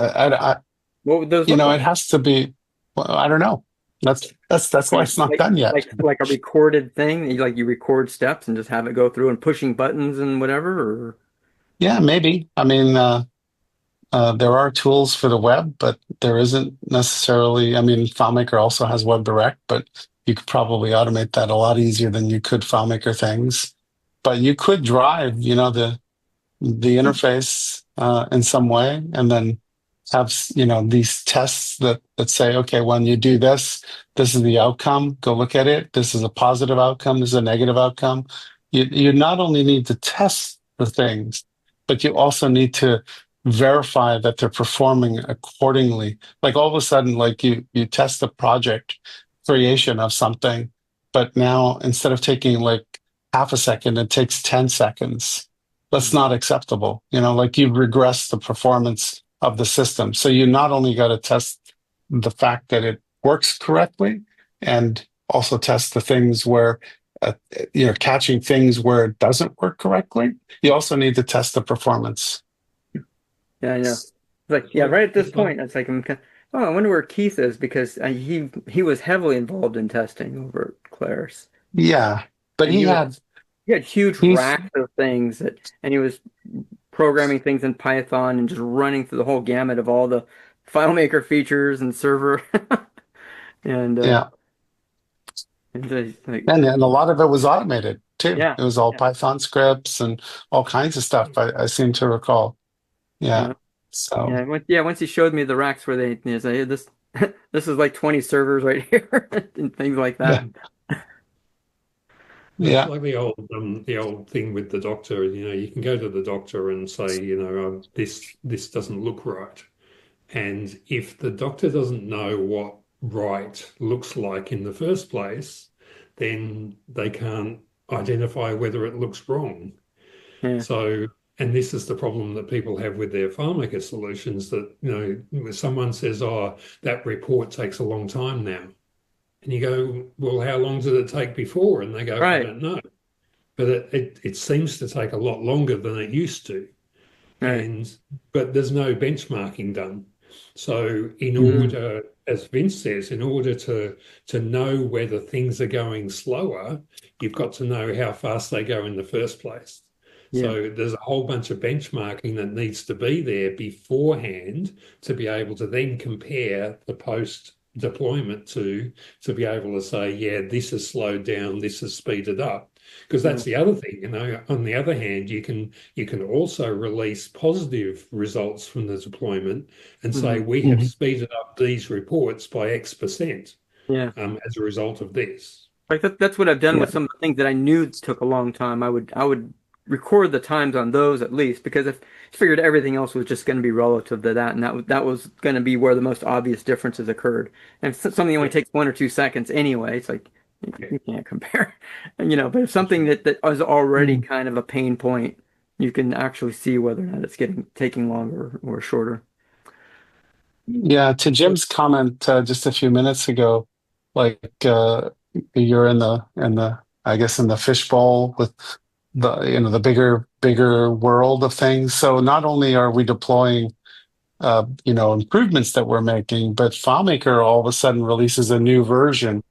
what would those look like?
It has to be. Well, I don't know. That's why it's not done yet.
Like a recorded thing, you record steps and just have it go through and pushing buttons and whatever. Or
yeah, maybe. I mean, there are tools for the web, but there isn't necessarily. I mean, FileMaker also has Web Direct, but you could probably automate that a lot easier than you could FileMaker things. But you could drive, the interface in some way, and then have, these tests that say, okay, when you do this, this is the outcome. Go look at it. This is a positive outcome. This is a negative outcome. You not only need to test the things, but you also need to verify that they're performing accordingly. Like all of a sudden, like you test the project creation of something, but now instead of taking like half a second, it takes 10 seconds. That's not acceptable. Like you regress the performance of the system. So you not only got to test the fact that it works correctly, and also test the things where, catching things where it doesn't work correctly. You also need to test the performance.
Yeah, I know. Like, yeah, right at this point, it's like, I wonder where Keith is, because he was heavily involved in testing over at Claris.
Yeah, but
he had huge racks of things and he was programming things in Python and just running through the whole gamut of all the FileMaker features and server. And
yeah,
and
a lot of it was automated too.
Yeah,
it was all Python scripts and all kinds of stuff. I seem to recall. Yeah. So
once he showed me the racks where they say this this is like 20 servers right here and things like that.
Yeah.
It's like the old thing with the doctor. You can go to the doctor and say, this doesn't look right. And if the doctor doesn't know what right looks like in the first place, then they can't identify whether it looks wrong.
Yeah.
So, and this is the problem that people have with their FileMaker solutions, that, when someone says, oh, that report takes a long time now. And you go, well, how long did it take before? And they go, I don't know. But it seems to take a lot longer than it used to.
Right.
But there's no benchmarking done. So in order, as Vince says, in order to know whether things are going slower, you've got to know how fast they go in the first place.
Yeah.
So there's a whole bunch of benchmarking that needs to be there beforehand to be able to then compare the post deployment to be able to say, yeah, this has slowed down, this has speeded up. Because that's the other thing, on the other hand, you can also release positive results from the deployment and say, we have speeded up these reports by X%, as a result of this.
Like that's what I've done with some of the things that I knew took a long time. I would record the times on those at least, because I figured everything else was just going to be relative to that, and that was going to be where the most obvious differences occurred. And if something only takes 1 or 2 seconds anyway, it's like you can't compare. But if something that is already kind of a pain point, you can actually see whether or not it's taking longer or shorter.
Yeah, to Jim's comment just a few minutes ago, like you're in the I guess in the fishbowl with the bigger world of things. So not only are we deploying improvements that we're making, but FileMaker all of a sudden releases a new version.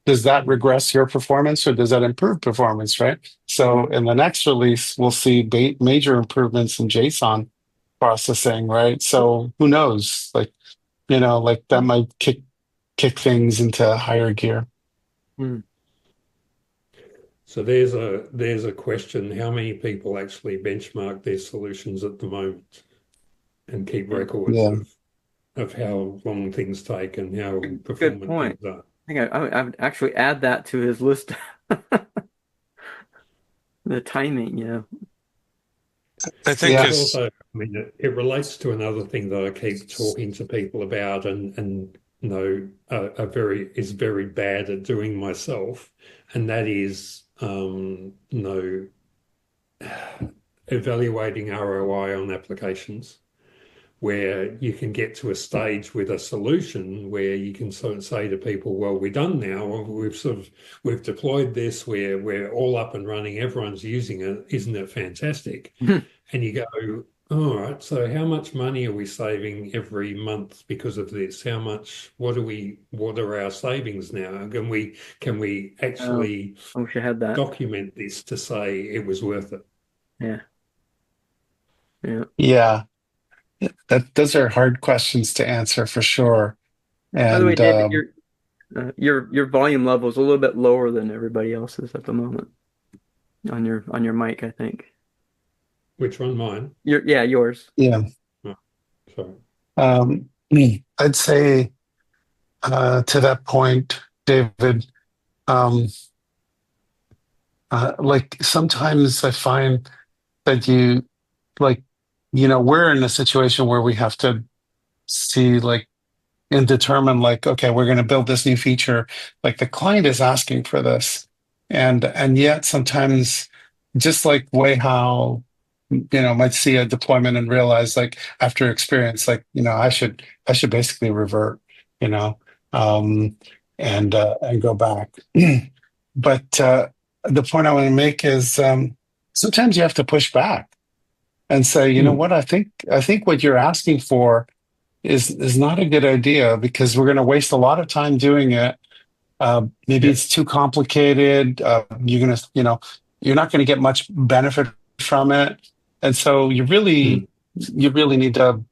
Does that regress your performance or does that improve performance, right? So in the next release, we'll see major improvements in JSON processing, right? So who knows? Like that might kick things into higher gear.
So there's a question: how many people actually benchmark their solutions at the moment and keep records of how long things take and how performant things are?
I think I would actually add that to his list. The timing,
I think
also, it relates to another thing that I keep talking to people about, and is very bad at doing myself, and that is evaluating ROI on applications, where you can get to a stage with a solution where you can sort of say to people, well, we're done now, we've deployed this, we're all up and running, everyone's using it, isn't it fantastic? And you go, all right, so how much money are we saving every month because of this? What are our savings now? Can we actually
I wish I had that.
document this to say it was worth it?
Yeah. Those are hard questions to answer for sure. And
by the way, David, your volume level is a little bit lower than everybody else's at the moment on your mic, I think.
Which one? Mine?
Yours.
Yeah.
Oh, sorry.
I'd say to that point, David, like sometimes I find that we're in a situation where we have to see and determine okay, we're going to build this new feature. Like the client is asking for this. And yet sometimes just like Weihoa, might see a deployment and realize after experience, I should basically revert, and go back. But the point I want to make is sometimes you have to push back and say, you know what, I think what you're asking for is not a good idea because we're going to waste a lot of time doing it. Maybe it's too complicated. You're not going to get much benefit from it, and so you really need to,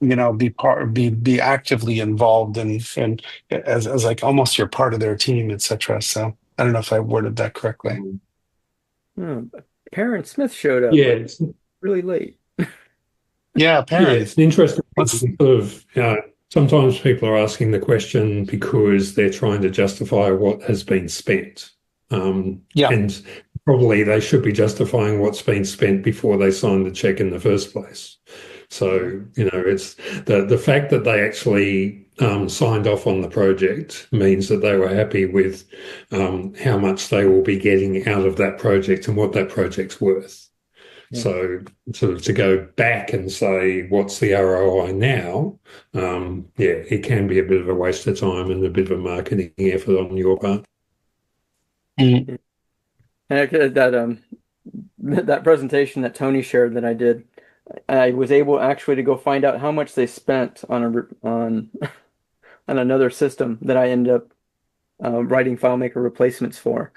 be actively involved and as like almost you're part of their team, etc. So I don't know if I worded that correctly.
Perrin Smith showed up.
Yeah,
really late.
Yeah, Perrin.
Yeah, it's an interesting sort of. Sometimes people are asking the question because they're trying to justify what has been spent. And probably they should be justifying what's been spent before they sign the check in the first place. So, it's the fact that they actually signed off on the project means that they were happy with how much they will be getting out of that project and what that project's worth. So sort of to go back and say, what's the ROI now? It can be a bit of a waste of time and a bit of a marketing effort on your part.
And that presentation that Tony shared that I did, I was able actually to go find out how much they spent on another system that I ended up writing FileMaker replacements for.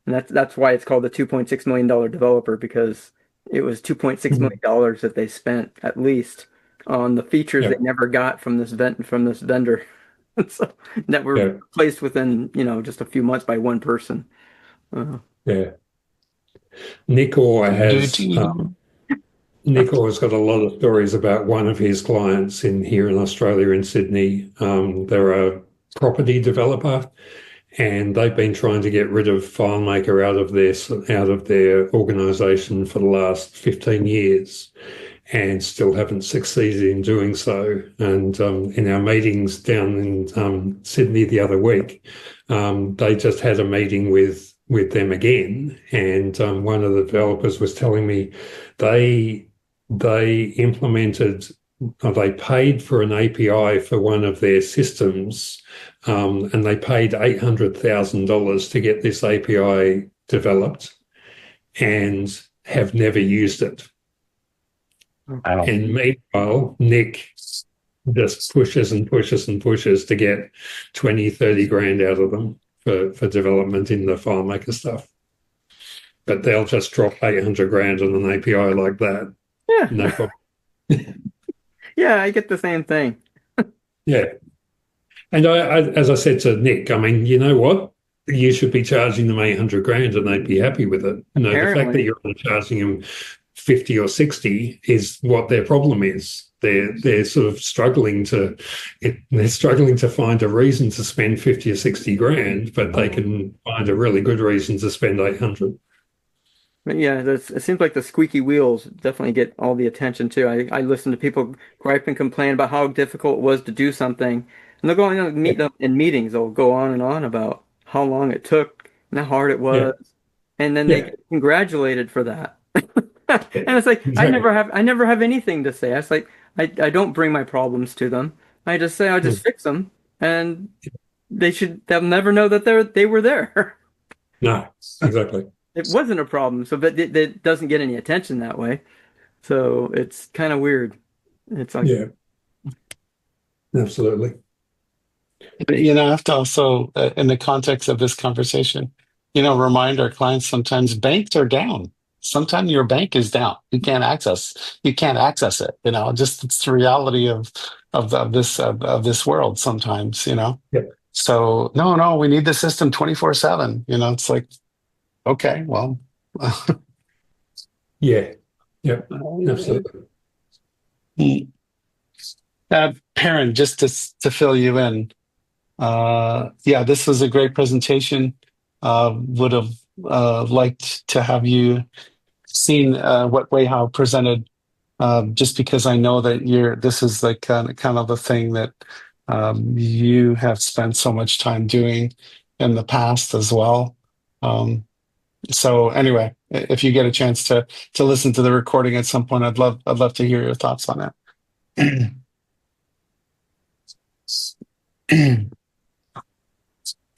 And that's why it's called the $2.6 million developer, because it was $2.6 million that they spent at least on the features they never got from this vendor. So, that were replaced within just a few months by one person.
Nico has got a lot of stories about one of his clients here in Australia, in Sydney. They're a property developer, and they've been trying to get rid of FileMaker out of their organisation for the last 15 years, and still haven't succeeded in doing so. And in our meetings down in Sydney the other week, they just had a meeting with them again, and one of the developers was telling me they implemented. They paid for an API for one of their systems, and they paid $800,000 to get this API developed, and have never used it.
Wow.
And meanwhile, Nick just pushes and pushes and pushes to get 20, 30 grand out of them for development in the FileMaker stuff. But they'll just drop 800 grand on an API like that.
Yeah.
No problem.
Yeah, I get the same thing.
Yeah. And I, as I said to Nick, I mean, you know what? You should be charging them 800 grand and they'd be happy with it. The fact that you're only charging them 50 or 60 is what their problem is. They're sort of struggling to find a reason to spend 50 or 60 grand, but they can find a really good reason to spend 800.
But yeah, it seems like the squeaky wheels definitely get all the attention too. I listen to people gripe and complain about how difficult it was to do something, and they'll go on and meet in meetings. They'll go on and on about how long it took and how hard it was, and then they get congratulated for that. And it's like I never have anything to say. It's like I don't bring my problems to them. I just say I'll just fix them, and they'll never know that they were there.
No, exactly.
It wasn't a problem, so but it doesn't get any attention that way. So it's kind of weird. It's like
absolutely.
But, I have to also, in the context of this conversation, remind our clients sometimes banks are down. Sometimes your bank is down. You can't access it. Just it's the reality of this world sometimes. So no, we need the system 24/7. It's like, okay, well,
absolutely.
Perrin, just to fill you in, yeah, this was a great presentation. Would have liked to have you seen what Weihao presented, just because I know that this is like kind of the thing that you have spent so much time doing in the past as well. So anyway, if you get a chance to listen to the recording at some point, I'd love to hear your thoughts on it.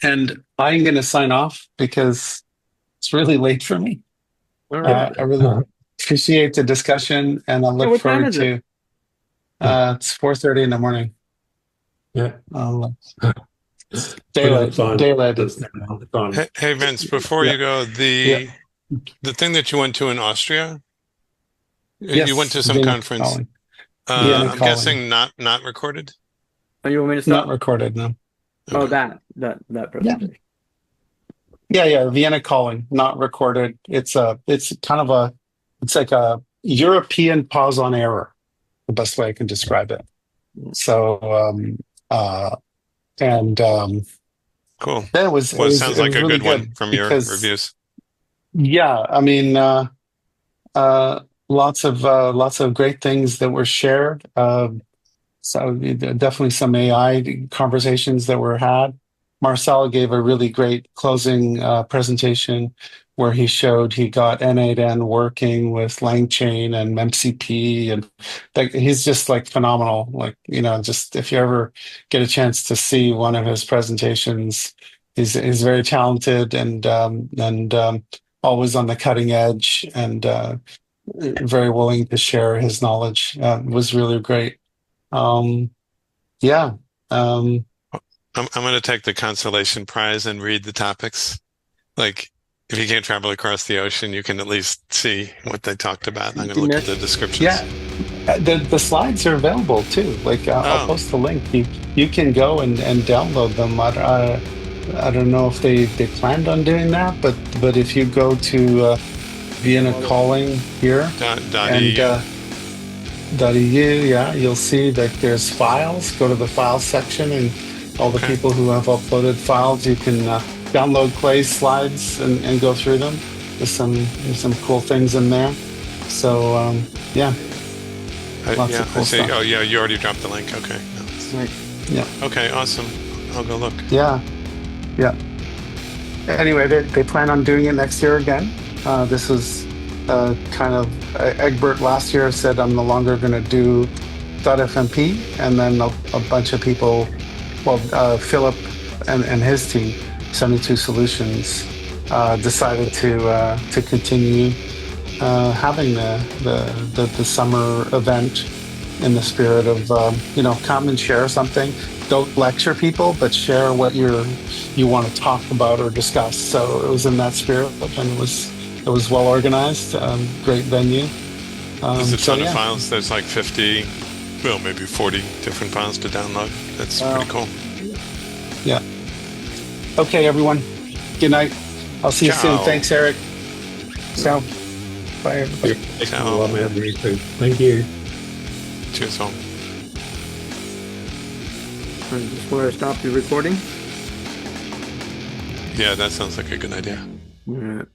And I'm going to sign off because it's really late for me.
All right.
I really appreciate the discussion, and I look
what time
forward
is
to.
it?
It's 4:30 in the morning.
Yeah.
Daylight.
Hey, Vince, before you go, the thing that you went to in Austria,
Yes,
you went to some
Vienna
conference.
Calling. Vienna
I'm
Calling.
guessing not recorded.
Oh, you want me to stop?
Not recorded, no.
Oh,
Okay.
that presentation.
Yeah. Vienna Calling, not recorded. It's like a European pause on error, the best way I can describe it. So,
Cool.
That was.
Well, it sounds like a
really
good one from your reviews.
Yeah, I mean, lots of great things that were shared. So definitely some AI conversations that were had. Marcel gave a really great closing presentation where he showed he got N8N working with LangChain and MemCP, and he's just like phenomenal. Like, just if you ever get a chance to see one of his presentations, he's very talented and always on the cutting edge, and very willing to share his knowledge. It was really great. Yeah.
I'm going to take the consolation prize and read the topics. Like, if you can't travel across the ocean, you can at least see what they talked about. I'm going to look at the descriptions.
Yeah. The slides are available too. Like, I'll post the link. You can go and download them. I don't know if they planned on doing that, but if you go to Vienna Calling here .eu, yeah, you'll see that there's files. Go to the files section, and all the people who have uploaded files, you can download Clay's slides and go through them. There's some cool things in there. So yeah, lots of cool stuff.
Oh yeah, you already dropped the link. Okay. No.
Right. Yeah.
Okay. Awesome. I'll go look.
Yeah. Anyway, they plan on doing it next year again. This was kind of Egbert last year said, I'm no longer going to do .fmp, and then a bunch of people, Philip and his team, 72 Solutions, decided to continue having the summer event in the spirit of come and share something. Don't lecture people, but share what you want to talk about or discuss. So it was in that spirit, and it was well organized. Great venue.
There's a ton of files. There's like 50, maybe 40 different files to download. That's pretty cool.
Yeah. Okay, everyone. Good night. I'll see you soon. Thanks, Eric. Ciao. Bye, everybody.
Thank you.
Cheers, all.
I just want to stop the recording.
Yeah, that sounds like a good idea.
All right.